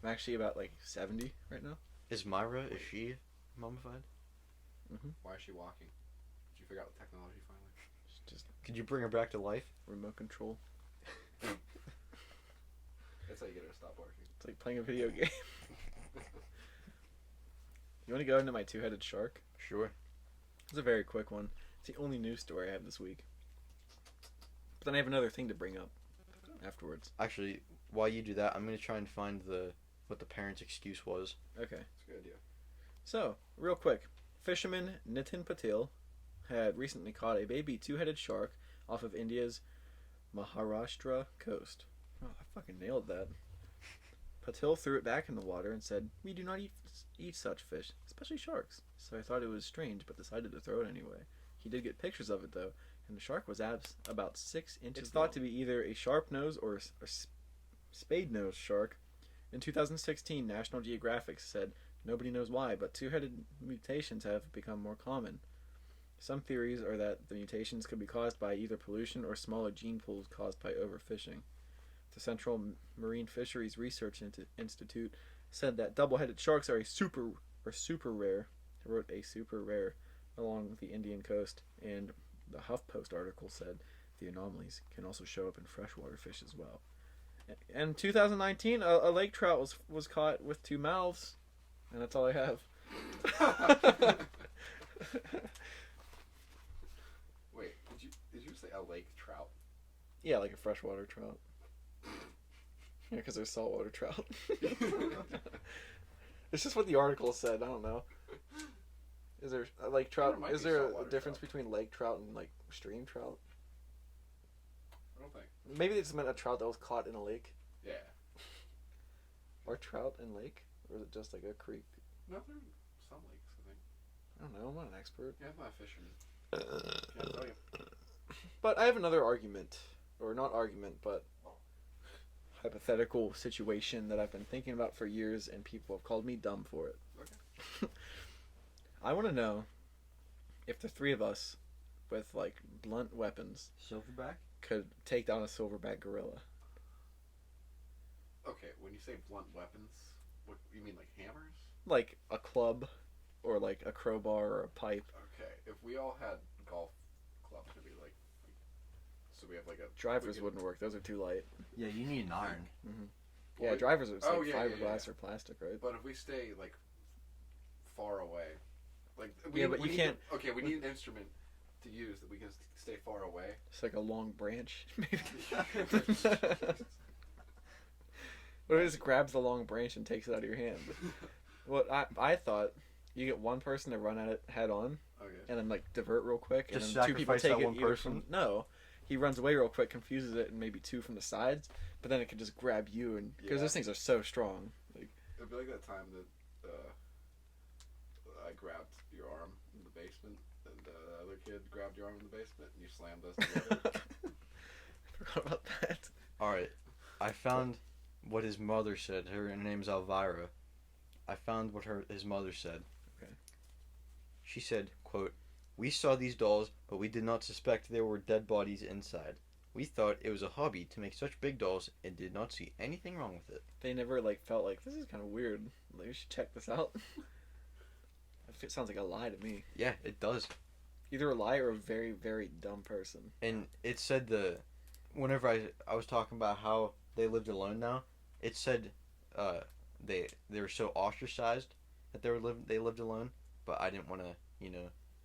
Speaker 2: I'm actually about like 70 right now.
Speaker 1: Is Myra, is she mummified?
Speaker 2: Mm-hmm.
Speaker 3: Why is she walking? Did you figure out the technology finally?
Speaker 2: Just
Speaker 1: Could you bring her back to life?
Speaker 2: remote control.
Speaker 3: That's how you get her to stop barking.
Speaker 2: It's like playing a video game. You want to go into my two-headed shark?
Speaker 1: Sure.
Speaker 2: It's a very quick one. It's the only news story I have this week. But then I have another thing to bring up afterwards.
Speaker 1: Actually, while you do that, I'm gonna try and find what the parents' excuse was.
Speaker 2: Okay.
Speaker 3: That's a good idea.
Speaker 2: So, real quick. Fisherman Nitin Patil had recently caught a baby two-headed shark off of India's Maharashtra coast. Oh, I fucking nailed that. Patil threw it back in the water and said, "We do not eat such fish, especially sharks." So I thought it was strange, but decided to throw it anyway. He did get pictures of it, though, and the shark was about 6 inches It's thought to be either a sharp-nosed or a spade-nosed shark. In 2016, National Geographic said, nobody knows why, but two-headed mutations have become more common. Some theories are that the mutations could be caused by either pollution or smaller gene pools caused by overfishing. The Central Marine Fisheries Research Institute said that double-headed sharks are super rare. They wrote a super rare along the Indian coast, and the HuffPost article said the anomalies can also show up in freshwater fish as well. In 2019, a lake trout was caught with 2 mouths, and that's all I have.
Speaker 3: Wait, did you say a lake trout?
Speaker 2: Yeah, like a freshwater trout. Yeah, because there's saltwater trout. It's just what the article said. I don't know. Is there a lake trout?
Speaker 3: There might
Speaker 2: Is
Speaker 3: be
Speaker 2: there a
Speaker 3: saltwater
Speaker 2: difference
Speaker 3: trout.
Speaker 2: between lake trout and like stream trout?
Speaker 3: I don't think.
Speaker 2: Maybe they just meant a trout that was caught in a lake.
Speaker 3: Yeah.
Speaker 2: Or trout in lake, or is it just like a creek?
Speaker 3: No, there are some lakes, I think.
Speaker 2: I don't know. I'm not an expert.
Speaker 3: Yeah, I'm not a fisherman. Can't tell you.
Speaker 2: But I have another argument, or not argument, but hypothetical situation that I've been thinking about for years, and people have called me dumb for it.
Speaker 3: Okay.
Speaker 2: I want to know if the three of us, with like blunt weapons,
Speaker 1: Silverback?
Speaker 2: could take down a silverback gorilla.
Speaker 3: Okay, when you say blunt weapons, what you mean, like hammers?
Speaker 2: Like a club, or like a crowbar, or a pipe.
Speaker 3: Okay, if we all had golf clubs, it'd be like so we have like a
Speaker 2: Drivers
Speaker 3: we could-
Speaker 2: wouldn't work; those are too light.
Speaker 1: Yeah, you need an iron.
Speaker 2: Mm-hmm. Yeah,
Speaker 3: we-
Speaker 2: drivers are
Speaker 3: Oh,
Speaker 2: like
Speaker 3: yeah, yeah,
Speaker 2: fiberglass
Speaker 3: yeah.
Speaker 2: or plastic, right?
Speaker 3: But if we stay like far away, like
Speaker 2: Yeah, but you can't-
Speaker 3: Okay, we need an instrument to use that we can stay far away.
Speaker 2: It's like a long branch, maybe. Or it just grabs the long branch and takes it out of your hand. What I thought, you get one person to run at it head on,
Speaker 3: Okay.
Speaker 2: and then like divert real quick,
Speaker 1: Just
Speaker 2: and then 2 people
Speaker 1: sacrifice
Speaker 2: take
Speaker 1: that
Speaker 2: it
Speaker 1: one
Speaker 2: either
Speaker 1: person?
Speaker 2: from no. He runs away real quick, confuses it, and maybe 2 from the sides, but then it can just grab you, and because
Speaker 3: Yeah.
Speaker 2: those things are so strong. Like,
Speaker 3: It'd be like that time that I grabbed your arm in the basement, and the other kid grabbed your arm in the basement, and you slammed us together.
Speaker 2: I forgot about that.
Speaker 1: Alright. I found what his mother said. Her name's Elvira. I found what his mother said.
Speaker 2: Okay.
Speaker 1: She said, quote, "We saw these dolls, but we did not suspect there were dead bodies inside. We thought it was a hobby to make such big dolls and did not see anything wrong with it."
Speaker 2: They never like felt like this is kind of weird. Like, we should check this out. It sounds like a lie to me.
Speaker 1: Yeah, it does.
Speaker 2: Either a lie or a very, very dumb person.
Speaker 1: And it said whenever I was talking about how they lived alone now, it said they were so ostracized that they lived alone, but I didn't want to,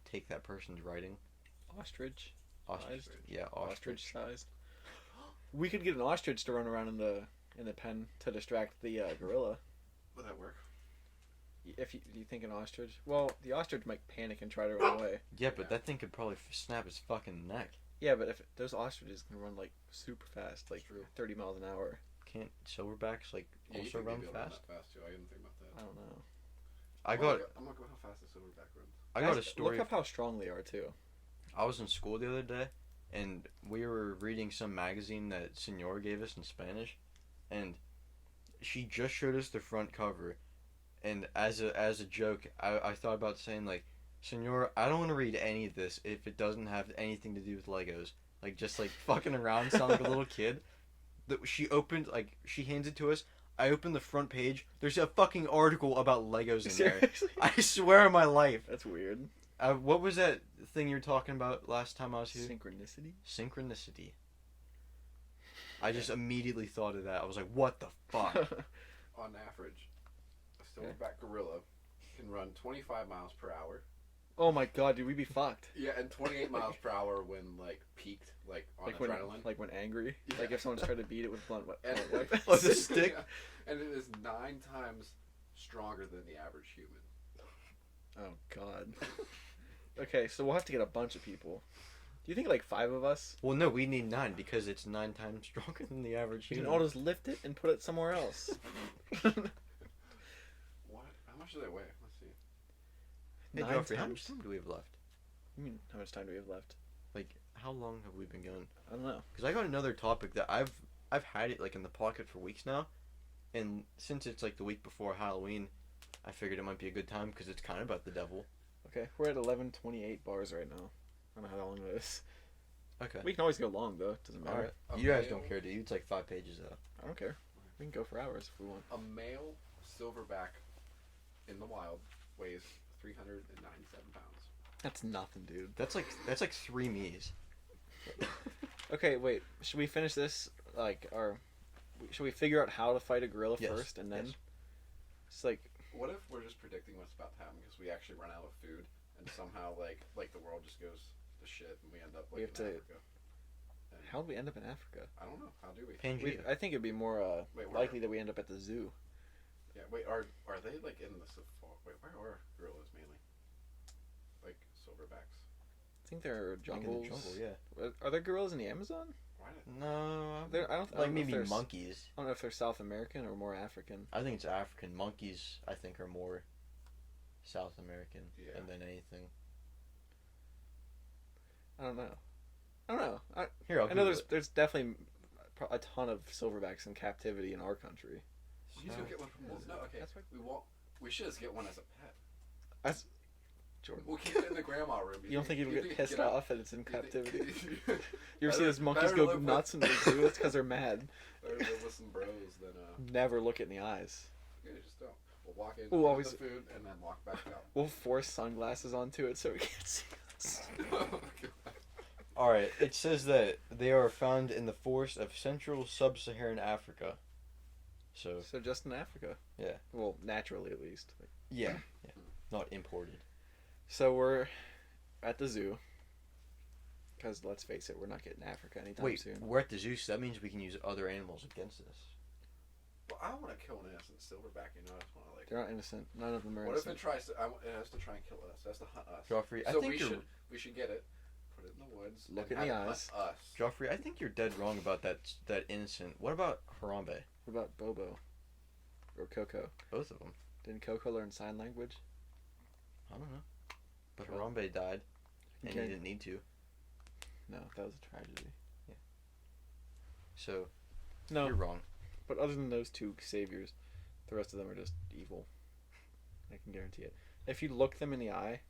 Speaker 1: take that person's writing.
Speaker 2: Ostrich.
Speaker 1: Ostrich.
Speaker 2: Sized?
Speaker 1: Yeah, ostrich.
Speaker 2: Ostrich sized. We could get an ostrich to run around in the pen to distract the gorilla.
Speaker 3: Would that work?
Speaker 2: If you think an ostrich? Well, the ostrich might panic and try to run away.
Speaker 1: Yeah, but that thing could probably snap his fucking neck.
Speaker 2: Yeah, but if those ostriches can run like super fast, like 30 miles an hour.
Speaker 1: Can't silverbacks like also run fast?
Speaker 3: That fast too. I didn't think about that.
Speaker 2: I don't know.
Speaker 1: I'm
Speaker 3: gonna go how fast the silverback runs.
Speaker 1: I got a story.
Speaker 2: Look up how strong they are too.
Speaker 1: I was in school the other day, and we were reading some magazine that Senor gave us in Spanish, and she just showed us the front cover, and as a joke, I thought about saying like, Senor, I don't want to read any of this if it doesn't have anything to do with Legos, like just like fucking around, sound like a little kid. That she opened, like she hands it to us. I opened the front page. There's a fucking article about Legos in there.
Speaker 2: Seriously?
Speaker 1: I swear on my life.
Speaker 2: That's weird.
Speaker 1: What was that thing you were talking about last time I was here?
Speaker 2: Synchronicity?
Speaker 1: Synchronicity. I just immediately thought of that. I was like, what the fuck?
Speaker 3: On average, a silverback gorilla can run 25 miles per hour.
Speaker 2: Oh my god, dude, we'd be fucked.
Speaker 3: Yeah, and 28 miles per hour when like peaked, like on adrenaline.
Speaker 2: When angry.
Speaker 3: Yeah.
Speaker 2: Like if someone's trying to beat it with blunt
Speaker 3: And,
Speaker 1: with a stick.
Speaker 3: Yeah. And it is 9 times stronger than the average human.
Speaker 2: Oh god. Okay, so we'll have to get a bunch of people. Do you think like 5 of us?
Speaker 1: Well, no, we need 9 because it's 9 times stronger than the average
Speaker 2: We
Speaker 1: human.
Speaker 2: can all just lift it and put it somewhere else.
Speaker 3: What? How much do they weigh? Let's see.
Speaker 1: Hey,
Speaker 2: 9
Speaker 1: Joffrey, how
Speaker 2: times?
Speaker 1: much time do we have left?
Speaker 2: You mean how much time do we have left?
Speaker 1: Like, how long have we been going?
Speaker 2: I don't know.
Speaker 1: Because I got another topic that I've had it like in the pocket for weeks now, and since it's like the week before Halloween, I figured it might be a good time because it's kind of about the devil.
Speaker 2: Okay, we're at 11:28 bars right now. I don't know how long it is.
Speaker 1: Okay.
Speaker 2: We can always go long though. It doesn't matter.
Speaker 1: Alright. You guys don't care, do you? It's like 5 pages though.
Speaker 2: I don't care. We can go for hours if we want.
Speaker 3: A male silverback in the wild weighs 397 pounds.
Speaker 2: That's nothing, dude.
Speaker 1: That's like 3 me's.
Speaker 2: Okay, wait. Should we finish this? Should we figure out how to fight a gorilla
Speaker 1: Yes,
Speaker 2: first, and then
Speaker 1: yes.
Speaker 2: it's like,
Speaker 3: What if we're just predicting what's about to happen because we actually run out of food and somehow like the world just goes to shit and we end up like
Speaker 2: We have
Speaker 3: in
Speaker 2: to-
Speaker 3: Africa? And
Speaker 2: how do we end up in Africa?
Speaker 3: I don't know. How do we?
Speaker 1: Pangea.
Speaker 2: I think it'd be more
Speaker 3: Wait, where?
Speaker 2: likely that we end up at the zoo.
Speaker 3: Yeah. Wait. Are they like in the safari? Wait. Where are gorillas mainly? Like silverbacks.
Speaker 2: I think there are
Speaker 1: Like
Speaker 2: jungles.
Speaker 1: in the jungle, yeah.
Speaker 2: Are there gorillas in the Amazon?
Speaker 3: Why did?
Speaker 1: No,
Speaker 2: I don't
Speaker 1: like
Speaker 2: know
Speaker 1: maybe
Speaker 2: if there's-
Speaker 1: monkeys.
Speaker 2: I don't know if they're South American or more African.
Speaker 1: I think it's African. Monkeys, I think, are more South American
Speaker 3: Yeah.
Speaker 1: than anything.
Speaker 2: I don't know.
Speaker 1: Here, I'll
Speaker 2: I know
Speaker 1: Google it.
Speaker 2: there's definitely a ton of silverbacks in captivity in our country.
Speaker 3: You just go get one from Wolves. No. Okay.
Speaker 2: That's right.
Speaker 3: We won't. We should just get one as a pet.
Speaker 2: That's Jordan.
Speaker 3: We'll keep it in the grandma room.
Speaker 2: You don't think it'll get pissed
Speaker 3: out?
Speaker 2: off that it's in
Speaker 3: You think-
Speaker 2: captivity? You ever see those monkeys
Speaker 3: better
Speaker 2: go
Speaker 3: live with-
Speaker 2: nuts in the zoo? It's because they're mad.
Speaker 3: Better live with some bros than
Speaker 2: Never look it in the eyes.
Speaker 3: Yeah, just don't. We'll walk in,
Speaker 2: We'll
Speaker 3: get
Speaker 2: always-
Speaker 3: the food, and then walk back out.
Speaker 2: We'll force sunglasses onto it so it can't see us.
Speaker 1: Alright, it says that they are found in the forests of central sub-Saharan Africa. So,
Speaker 2: So just in Africa.
Speaker 1: yeah.
Speaker 2: Well, naturally at least.
Speaker 1: Yeah. Not imported.
Speaker 2: So we're at the zoo. Because let's face it, we're not getting Africa anytime
Speaker 1: Wait,
Speaker 2: soon.
Speaker 1: we're at the zoo, so that means we can use other animals against us.
Speaker 3: Well, I don't want to kill an innocent silverback. You know, I just want to like.
Speaker 2: They're not innocent. None of them are
Speaker 3: What if
Speaker 2: innocent.
Speaker 3: it tries to? It has to try and kill us. It has to hunt us.
Speaker 1: Joffrey, I
Speaker 3: So
Speaker 1: think
Speaker 3: we should get it, put it in the woods,
Speaker 2: Look
Speaker 3: and
Speaker 2: in the
Speaker 3: have it
Speaker 2: eyes.
Speaker 3: hunt us.
Speaker 1: Joffrey, I think you're dead wrong about that innocent. What about Harambe?
Speaker 2: What about Bobo? Or Coco?
Speaker 1: Both of them.
Speaker 2: Didn't Coco learn sign language?
Speaker 1: I don't know. But
Speaker 2: Well,
Speaker 1: Harambe died, and
Speaker 2: Okay.
Speaker 1: he didn't need to.
Speaker 2: No, that was a tragedy.
Speaker 1: So,
Speaker 2: No,
Speaker 1: you're wrong.
Speaker 2: but other than those two saviors, the rest of them are just evil. I can guarantee it. If you look them in the eye,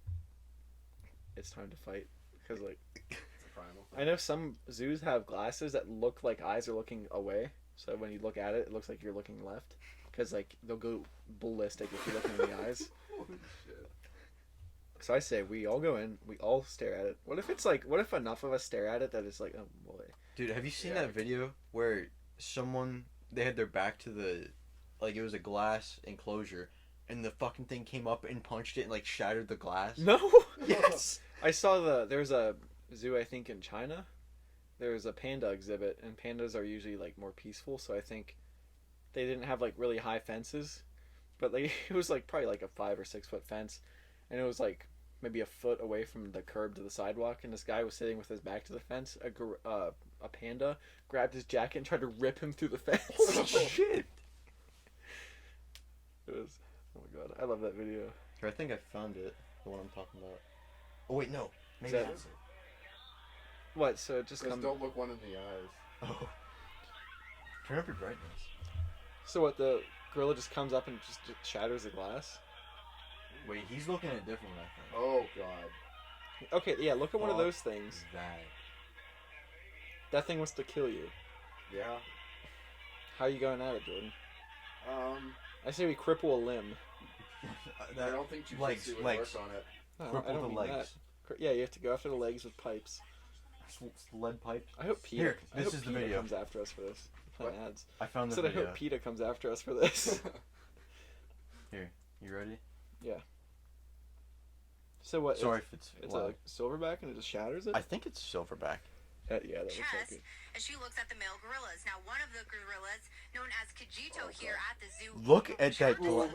Speaker 2: it's time to fight. Because, like,
Speaker 3: It's a primal.
Speaker 2: I know some zoos have glasses that look like eyes are looking away. So when you look at it, it looks like you're looking left. Because, like, they'll go ballistic if you look them in the eyes.
Speaker 3: Holy shit.
Speaker 2: So I say we all go in, we all stare at it. What if it's like, what if enough of us stare at it that it's like, oh boy.
Speaker 1: Dude, have you seen
Speaker 3: Yeah.
Speaker 1: that video where they had their back to the, like, it was a glass enclosure, and the fucking thing came up and punched it and, like, shattered the glass?
Speaker 2: No!
Speaker 1: Yes!
Speaker 2: I saw there's a zoo, I think, in China, there's a panda exhibit, and pandas are usually like more peaceful. So I think they didn't have like really high fences, but like it was like probably like a 5 or 6 foot fence, and it was like maybe a foot away from the curb to the sidewalk. And this guy was sitting with his back to the fence. A panda grabbed his jacket and tried to rip him through the fence.
Speaker 1: Holy shit!
Speaker 2: It was, oh my god, I love that video.
Speaker 1: Here, I think I found it. The one I'm talking about. Oh wait, no. Maybe
Speaker 2: that-
Speaker 1: that's it.
Speaker 2: What? So it just
Speaker 3: Just
Speaker 2: comes.
Speaker 3: don't look one in the eyes.
Speaker 1: Oh. Turn up your brightness.
Speaker 2: So what? The gorilla just comes up and just shatters the glass.
Speaker 1: Wait, he's looking at it differently, I think.
Speaker 3: Oh god.
Speaker 2: Okay, yeah. Look at one of
Speaker 1: Fuck
Speaker 2: those things.
Speaker 1: That.
Speaker 2: That thing wants to kill you.
Speaker 3: Yeah.
Speaker 2: How are you going at it, Jordan? I say we cripple a limb.
Speaker 3: I don't think you
Speaker 1: legs,
Speaker 3: would
Speaker 1: legs.
Speaker 3: work on it.
Speaker 2: No,
Speaker 1: Cripple
Speaker 2: I don't
Speaker 1: the
Speaker 2: mean
Speaker 1: legs.
Speaker 2: that. Yeah, you have to go after the legs with pipes.
Speaker 1: Lead pipe.
Speaker 2: I hope PETA.
Speaker 1: Here,
Speaker 2: I
Speaker 1: this
Speaker 2: hope
Speaker 1: is the
Speaker 2: PETA
Speaker 1: video.
Speaker 2: comes after us for this. Playing ads.
Speaker 1: I found
Speaker 2: I
Speaker 1: the
Speaker 2: said I
Speaker 1: video.
Speaker 2: hope PETA comes after us for this.
Speaker 1: Here, you ready?
Speaker 2: So what?
Speaker 1: Sorry if it's
Speaker 2: It's
Speaker 1: loud.
Speaker 2: a silverback and it just shatters it.
Speaker 1: I think it's silverback.
Speaker 2: Yeah, that looks like
Speaker 4: chest
Speaker 2: it.
Speaker 4: as she looks at the male gorillas. Now, one of the gorillas, known as Kajito here at the zoo,
Speaker 1: Look at that shattered
Speaker 4: breaks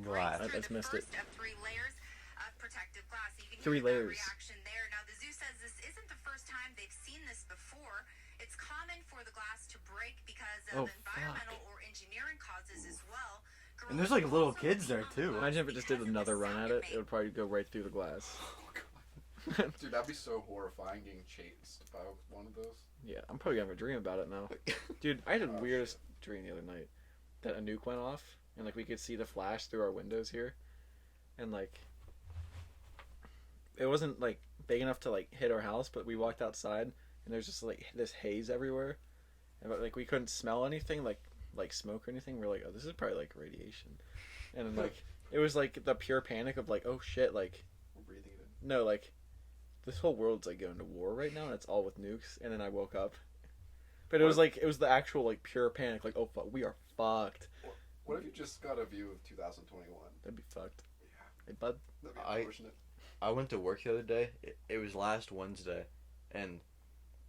Speaker 1: glass.
Speaker 4: through
Speaker 2: I just
Speaker 4: the
Speaker 2: missed it.
Speaker 4: first of 3 layers of protective glass. So you can
Speaker 2: 3
Speaker 4: hear the
Speaker 2: layers.
Speaker 4: reaction there. Now, the zoo says this isn't the first time they've seen this before. It's common for the glass to break because of environmental or engineering causes as well.
Speaker 1: And there's, like, little kids there, too.
Speaker 2: Imagine if it just did another run at it. It would probably go right through the glass.
Speaker 3: Oh god. Dude, that'd be so horrifying getting chased by one of those.
Speaker 2: Yeah, I'm probably gonna have a dream about it now. Dude, I had the
Speaker 3: Oh,
Speaker 2: weirdest dream the other night. That a nuke went off, and like we could see the flash through our windows here. And like it wasn't like big enough to like hit our house, but we walked outside and there's just like this haze everywhere. And but like we couldn't smell anything like smoke or anything. We're like, oh, this is probably like radiation. And then, like it was like the pure panic of like, oh shit, like
Speaker 3: We're breathing it in.
Speaker 2: no, like this whole world's like going to war right now and it's all with nukes. And then I woke up, but it was like it was the actual like pure panic, like, oh fuck, we are fucked.
Speaker 3: What if you just got a view of 2021?
Speaker 2: That'd be fucked.
Speaker 3: Yeah.
Speaker 2: Hey bud.
Speaker 3: That'd be
Speaker 1: I-
Speaker 3: unfortunate.
Speaker 1: I went to work the other day. It was last Wednesday, and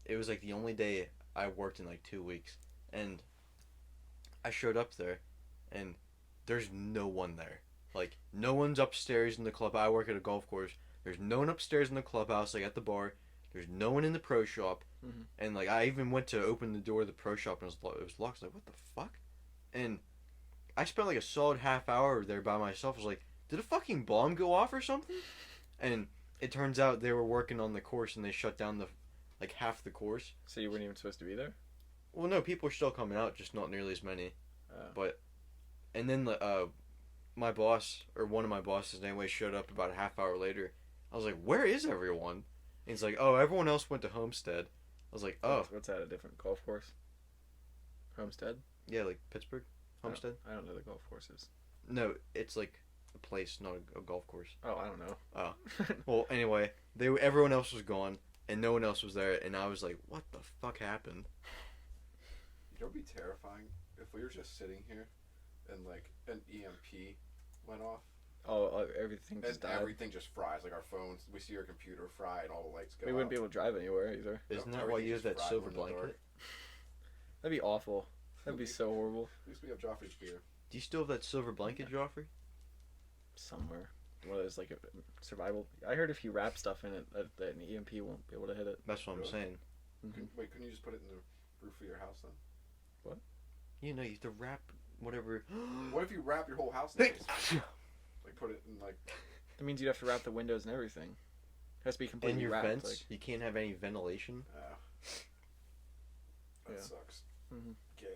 Speaker 1: it was like the only day I worked in like 2 weeks. And I showed up there, and there's no one there. Like, no one's upstairs in the club. I work at a golf course. There's no one upstairs in the clubhouse, like at the bar. There's no one in the pro shop.
Speaker 2: Mhm.
Speaker 1: And like, I even went to open the door of the pro shop, and it was locked. I was like, what the fuck? And I spent like a solid half hour there by myself. I was like, did a fucking bomb go off or something? And it turns out they were working on the course, and they shut down the like half the course.
Speaker 2: So you weren't even supposed to be there?
Speaker 1: Well, no, people are still coming out, just not nearly as many.
Speaker 2: Oh.
Speaker 1: But, and then my boss, or one of my bosses anyway, showed up about a half hour later. I was like, where is everyone? And he's like, oh, everyone else went to Homestead. I was like, oh,
Speaker 2: What's that, a different golf course? Homestead?
Speaker 1: yeah, like Pittsburgh? Homestead?
Speaker 2: I don't know the golf courses.
Speaker 1: No, it's like a place, not a golf course.
Speaker 2: Oh, I don't know.
Speaker 1: Oh. Well, anyway, everyone else was gone, and no one else was there, and I was like, what the fuck happened?
Speaker 3: You know, it'd be terrifying if we were just sitting here, and like an EMP went off,
Speaker 2: Oh, everything
Speaker 3: and
Speaker 2: just died.
Speaker 3: everything just fries. Like our phones, we see our computer fry, and all the lights go
Speaker 2: We wouldn't be
Speaker 3: out.
Speaker 2: able to drive anywhere either.
Speaker 1: Isn't
Speaker 3: No,
Speaker 1: that why
Speaker 3: everything
Speaker 1: you have
Speaker 3: just
Speaker 1: that
Speaker 3: fried
Speaker 1: silver
Speaker 3: in the dark.
Speaker 1: blanket?
Speaker 2: That'd be awful. That'd be so horrible.
Speaker 3: At least we have Joffrey's beer.
Speaker 1: Do you still have that silver blanket, Joffrey?
Speaker 2: Somewhere. One of those like survival. I heard if you wrap stuff in it, that an EMP won't be able to hit it.
Speaker 1: That's what I'm
Speaker 3: Really?
Speaker 1: saying.
Speaker 3: Wait, couldn't you just put it in the roof of your house then?
Speaker 1: You know, you have to wrap whatever.
Speaker 3: What if you wrap your whole house in this? Like put it in like.
Speaker 2: That means you'd have to wrap the windows and everything. It has to be completely
Speaker 1: And your
Speaker 2: wrapped.
Speaker 1: vents,
Speaker 2: Like,
Speaker 1: you can't have any ventilation.
Speaker 3: That
Speaker 2: Yeah.
Speaker 3: sucks.
Speaker 2: Mhm.
Speaker 3: Gay.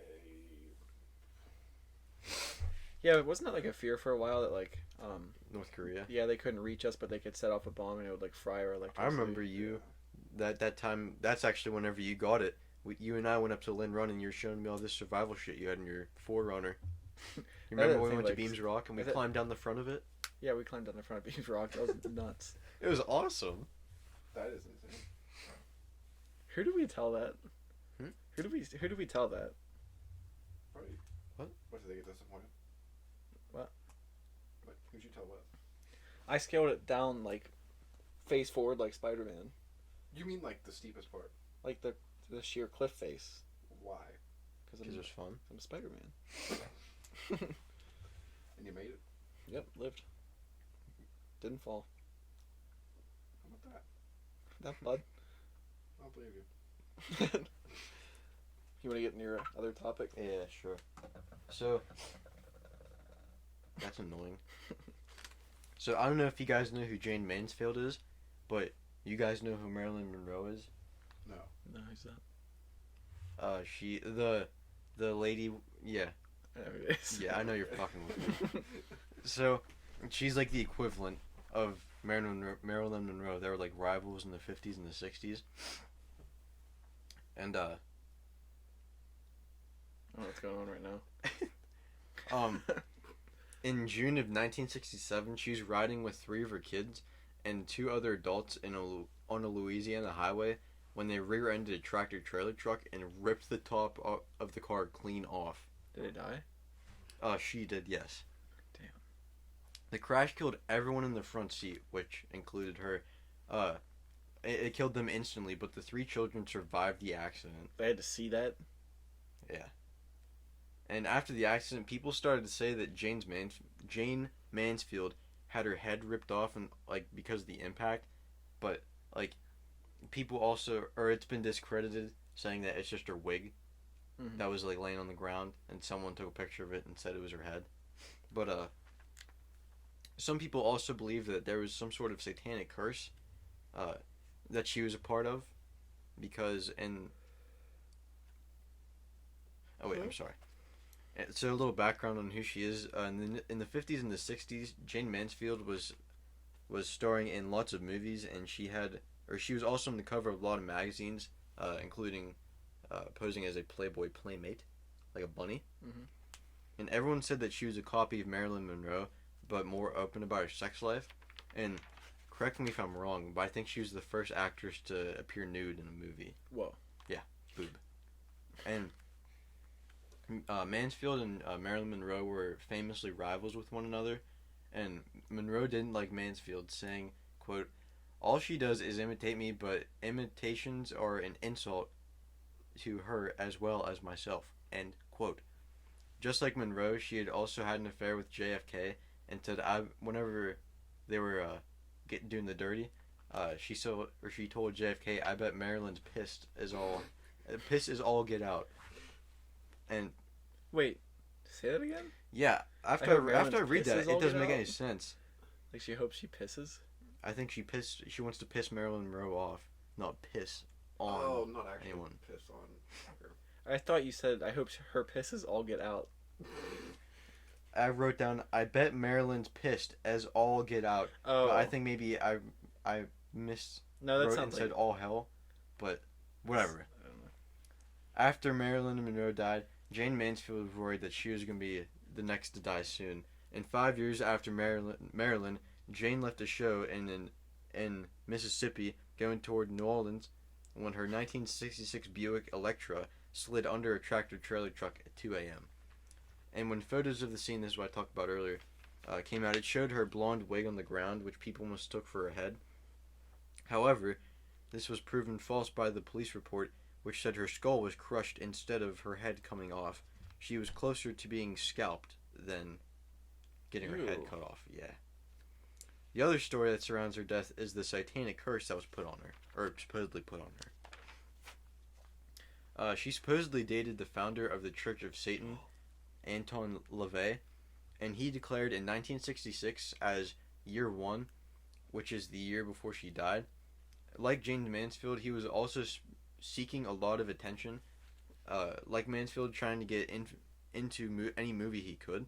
Speaker 2: yeah, but wasn't that like a fear for a while that like,
Speaker 1: North Korea.
Speaker 2: yeah, they couldn't reach us, but they could set off a bomb and it would like fry our electricity.
Speaker 1: I remember you that time. That's actually whenever you got it. You and I went up to Lynn Run, and you're showing me all this survival shit you had in your Forerunner. You remember when we
Speaker 2: thing,
Speaker 1: went to
Speaker 2: like,
Speaker 1: Beams Rock and we
Speaker 2: is it-
Speaker 1: climbed down the front of it?
Speaker 2: Yeah, we climbed down the front of Beams Rock. That was nuts.
Speaker 1: It was awesome.
Speaker 3: That is insane.
Speaker 2: Who did we tell that?
Speaker 1: Hmm?
Speaker 2: Who did we tell that?
Speaker 3: Probably.
Speaker 1: What?
Speaker 3: What did they get disappointed?
Speaker 2: What?
Speaker 3: What? Who'd you tell what?
Speaker 2: I scaled it down like face forward like Spider-Man.
Speaker 3: You mean like the steepest part?
Speaker 2: Like the the sheer cliff face.
Speaker 3: Why?
Speaker 2: Because
Speaker 1: Because it was fun.
Speaker 2: I'm a Spider-Man.
Speaker 3: And you made it?
Speaker 2: Yep, lived. Didn't fall.
Speaker 3: How about that?
Speaker 2: That bud.
Speaker 3: I'll believe you.
Speaker 2: You want to get into your other topic?
Speaker 1: Yeah, sure. So, that's annoying. So, I don't know if you guys know who Jayne Mansfield is, but you guys know who Marilyn Monroe is?
Speaker 3: No.
Speaker 2: No, who's that?
Speaker 1: She, the lady, yeah.
Speaker 2: I know who it is.
Speaker 1: Yeah, I know you're fucking with me. So, she's like the equivalent of Marilyn Monroe. They were like rivals in the 50s and the 60s. And,
Speaker 2: I don't know what's going on right now.
Speaker 1: in June of 1967, she's riding with 3 of her kids and 2 other adults on a Louisiana highway when they rear-ended a tractor-trailer truck and ripped the top of the car clean off.
Speaker 2: Did it die?
Speaker 1: She did, yes.
Speaker 2: Damn.
Speaker 1: The crash killed everyone in the front seat, which included her. It killed them instantly, but the 3 children survived the accident.
Speaker 2: They had to see that?
Speaker 1: Yeah. And after the accident, people started to say that Jayne Mansfield had her head ripped off and because of the impact, but people also, or it's been discredited, saying that it's just her wig that was laying on the ground, and someone took a picture of it and said it was her head. But some people also believe that there was some sort of satanic curse that she was a part of, because I'm sorry. So a little background on who she is. In the 50s and the 60s, Jayne Mansfield was starring in lots of movies, and she was also on the cover of a lot of magazines, including posing as a Playboy playmate, like a bunny.
Speaker 2: Mm-hmm.
Speaker 1: And everyone said that she was a copy of Marilyn Monroe, but more open about her sex life. And correct me if I'm wrong, but I think she was the first actress to appear nude in a movie.
Speaker 2: Whoa.
Speaker 1: Yeah, boob. And Mansfield and Marilyn Monroe were famously rivals with one another, and Monroe didn't like Mansfield, saying, quote, "All she does is imitate me, but imitations are an insult to her as well as myself," end quote. Just like Monroe, she had also had an affair with JFK, and said whenever they were doing the dirty, she told JFK, "I bet Marilyn's piss is all get out." And
Speaker 2: wait, say that again?
Speaker 1: yeah, after I read that, it doesn't make any sense.
Speaker 2: Like she hopes she pisses?
Speaker 1: I think she wants to piss Marilyn Monroe off, not piss on
Speaker 3: not actually
Speaker 1: anyone.
Speaker 3: piss on her.
Speaker 2: I thought you said, I hope her pisses all get out.
Speaker 1: I wrote down, "I bet Marilyn's pissed as all get out."
Speaker 2: Oh.
Speaker 1: But I think maybe I missed.
Speaker 2: No, that
Speaker 1: wrote
Speaker 2: sounds
Speaker 1: and said all hell, but whatever.
Speaker 2: I don't know.
Speaker 1: After Marilyn Monroe died, Jayne Mansfield was worried that she was going to be the next to die soon. And 5 years after Marilyn, Jayne left a show in Mississippi going toward New Orleans when her 1966 Buick Electra slid under a tractor-trailer truck at 2 a.m. And when photos of the scene, this is what I talked about earlier, came out, it showed her blonde wig on the ground, which people mistook for her head. However, this was proven false by the police report, which said her skull was crushed instead of her head coming off. She was closer to being scalped than getting her head cut off. Yeah. The other story that surrounds her death is the satanic curse that was put on her, or supposedly put on her. She supposedly dated the founder of the Church of Satan, Anton LaVey, and he declared in 1966 as year 1, which is the year before she died. Like Jayne Mansfield, he was also seeking a lot of attention. Like Mansfield, trying to get into any movie he could.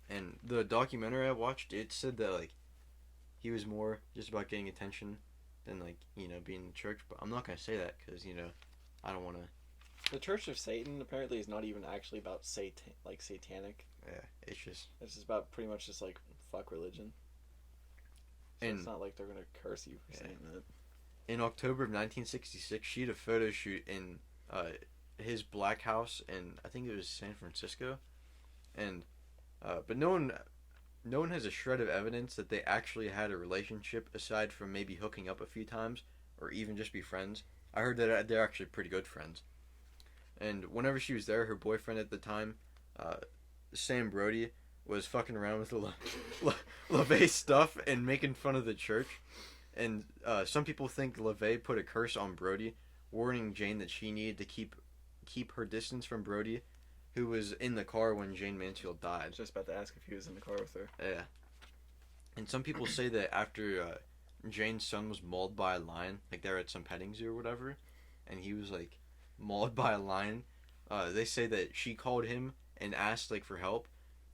Speaker 1: And the documentary I watched, it said that he was more just about getting attention than being in church. But I'm not gonna say that because I don't want to.
Speaker 2: The Church of Satan apparently is not even actually about satanic.
Speaker 1: Yeah, it's just
Speaker 2: about pretty much just fuck religion. So
Speaker 1: and
Speaker 2: it's not like they're gonna curse you for saying that.
Speaker 1: In October of 1966, she had a photo shoot in his black house in, I think it was San Francisco, and but no one has a shred of evidence that they actually had a relationship aside from maybe hooking up a few times or even just be friends. I heard that they're actually pretty good friends. And whenever she was there, her boyfriend at the time, Sam Brody, was fucking around with the LaVey stuff and making fun of the church. And some people think LaVey put a curse on Brody, warning Jayne that she needed to keep her distance from Brody, who was in the car when Jayne Mansfield
Speaker 2: I
Speaker 1: died.
Speaker 2: was just about to ask if he was in the car with her.
Speaker 1: Yeah. And some people say that after Jayne's son was mauled by a lion, like they were at some petting zoo or whatever, and he was like mauled by a lion, they say that she called him and asked like for help,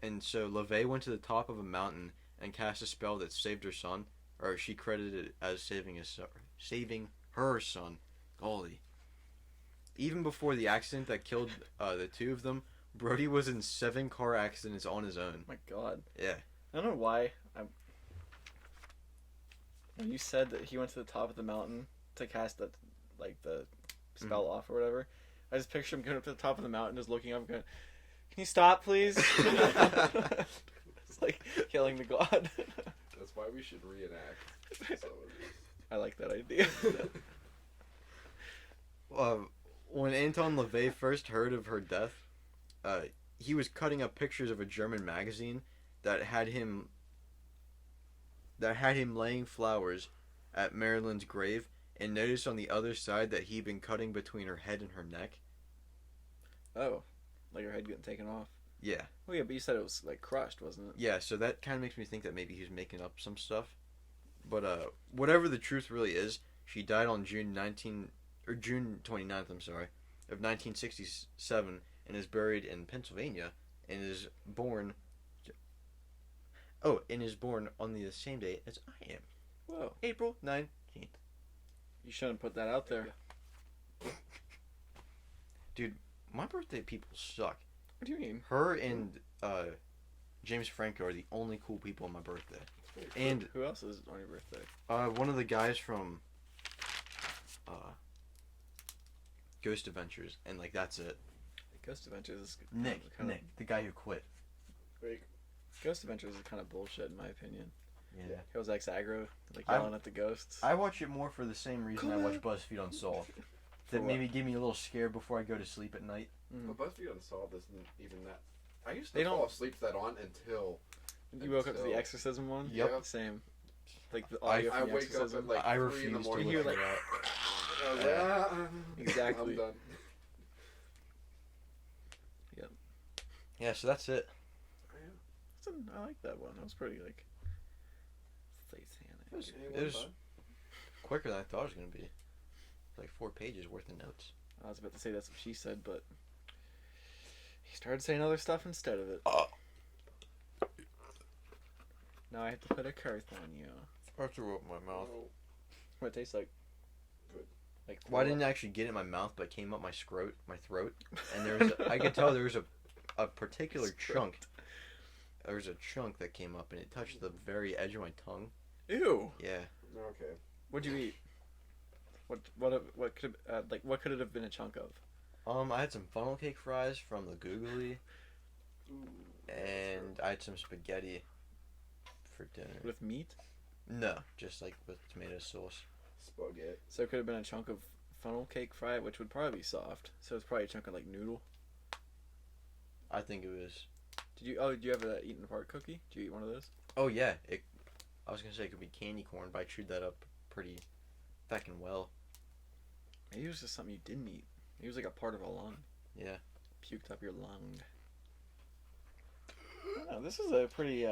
Speaker 1: and so LaVey went to the top of a mountain and cast a spell that saved her son, or she credited it as saving her son. Golly. Even before the accident that killed the two of them, Brody was in 7 car accidents on his own.
Speaker 2: My God.
Speaker 1: Yeah.
Speaker 2: I don't know why. When you said that he went to the top of the mountain to cast the spell off or whatever, I just picture him going up to the top of the mountain, just looking up, going, "Can you stop, please?" It's like killing the god.
Speaker 3: That's why we should reenact some of these.
Speaker 2: I like that idea.
Speaker 1: When Anton LaVey first heard of her death, he was cutting up pictures of a German magazine that had him laying flowers at Marilyn's grave, and noticed on the other side that he'd been cutting between her head and her neck.
Speaker 2: Oh, like her head getting taken off.
Speaker 1: Yeah.
Speaker 2: Oh yeah, but you said it was like crushed, wasn't it?
Speaker 1: Yeah, so that kind of makes me think that maybe he was making up some stuff. But whatever the truth really is, she died on June 29th, of 1967, and is buried in Pennsylvania, and is born on the same day as I am.
Speaker 2: Whoa.
Speaker 1: April 19th.
Speaker 2: You shouldn't put that out there.
Speaker 1: Dude, my birthday people suck.
Speaker 2: What do you mean?
Speaker 1: Her and James Franco are the only cool people on my birthday. And
Speaker 2: who else is on your birthday?
Speaker 1: one of the guys from Ghost Adventures, and like that's it.
Speaker 2: Ghost Adventures is
Speaker 1: Nick, the guy who quit.
Speaker 2: Wait, Ghost Adventures is kind of bullshit in my opinion.
Speaker 1: Yeah.
Speaker 2: He was ex-aggro, like yelling at the ghosts.
Speaker 1: I watch it more for the same reason I watch BuzzFeed Unsolved. That maybe give me a little scare before I go to sleep at night.
Speaker 2: Mm-hmm.
Speaker 3: But BuzzFeed Unsolved isn't even that. I used to fall asleep to that on until.
Speaker 2: You woke up to the Exorcism one?
Speaker 1: Yep.
Speaker 2: Same. Like the audio
Speaker 3: I
Speaker 2: from the
Speaker 3: wake
Speaker 2: Exorcism.
Speaker 3: up at like
Speaker 1: I
Speaker 3: 3
Speaker 1: refuse
Speaker 3: in the
Speaker 1: to
Speaker 3: morning.
Speaker 2: hear, like,
Speaker 3: I was like,
Speaker 2: Exactly.
Speaker 3: I'm done.
Speaker 2: Yep.
Speaker 1: Yeah, so that's it.
Speaker 2: I like that one. That was pretty like satanic.
Speaker 1: It was quicker than I thought it was gonna be. Like 4 pages worth of notes.
Speaker 2: I was about to say that's what she said, but he started saying other stuff instead of it. Now I have to put a curse on you.
Speaker 1: I threw up my mouth.
Speaker 2: What it tastes like?
Speaker 3: Good.
Speaker 2: Like
Speaker 1: Well, I didn't actually get it in my mouth, but it came up my throat, and there was I could tell there was a particular chunk. There was a chunk that came up, and it touched the very edge of my tongue.
Speaker 2: Ew.
Speaker 1: Yeah.
Speaker 3: Okay.
Speaker 2: What'd you eat? What could it have been a chunk of?
Speaker 1: I had some funnel cake fries from the Googly, and I had some spaghetti for dinner.
Speaker 2: With meat?
Speaker 1: No, just like with tomato sauce.
Speaker 3: Spaghetti.
Speaker 2: So it could have been a chunk of funnel cake fry, which would probably be soft. So it's probably a chunk of like noodle.
Speaker 1: I think it was.
Speaker 2: Did you have a eaten apart cookie? Did you eat one of those?
Speaker 1: Oh yeah, I was gonna say it could be candy corn, but I chewed that up pretty fucking well.
Speaker 2: Maybe it was just something you didn't eat. It was like a part of a lung.
Speaker 1: Yeah.
Speaker 2: Puked up your lung. Oh, this is a pretty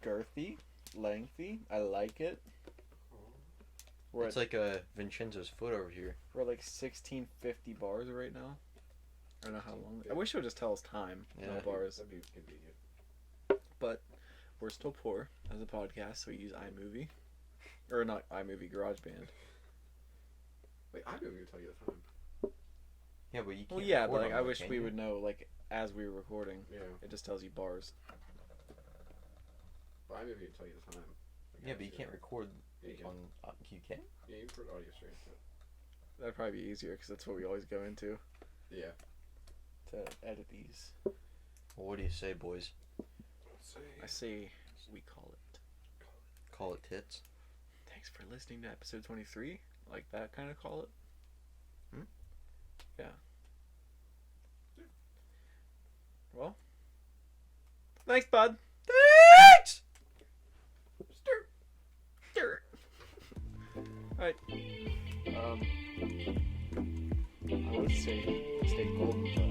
Speaker 2: girthy, lengthy. I like it.
Speaker 1: It's like a Vincenzo's foot over here.
Speaker 2: We're like 1650 bars right now. I don't know how long. I wish it would just tell us time.
Speaker 1: Yeah.
Speaker 2: No bars.
Speaker 3: That'd be convenient.
Speaker 2: But we're still poor as a podcast, so we use iMovie. Or not iMovie, GarageBand.
Speaker 3: Wait, I didn't even tell you the time.
Speaker 1: Yeah, but you can't.
Speaker 2: Well, yeah,
Speaker 1: record
Speaker 2: but like,
Speaker 1: on
Speaker 2: I
Speaker 1: that,
Speaker 2: wish
Speaker 1: can
Speaker 2: we
Speaker 1: you?
Speaker 2: would know, like, as we were recording.
Speaker 3: Yeah.
Speaker 2: It just tells you bars.
Speaker 3: But I didn't even tell you the time.
Speaker 1: Yeah, but you can't record
Speaker 3: Yeah, you can.
Speaker 1: on. You can?
Speaker 3: Yeah, you can put audio stream.
Speaker 2: That'd probably be easier, because that's what we always go into
Speaker 3: Yeah.
Speaker 2: to edit these.
Speaker 1: Well, what do you say, boys?
Speaker 3: Let's see.
Speaker 2: I say we call it.
Speaker 1: Call it tits.
Speaker 2: Thanks for listening to episode 23. Like that kind of call it.
Speaker 1: Hmm?
Speaker 2: Yeah. Well. Thanks, bud. Thanks! Stir. Alright.
Speaker 3: I would say stay golden, but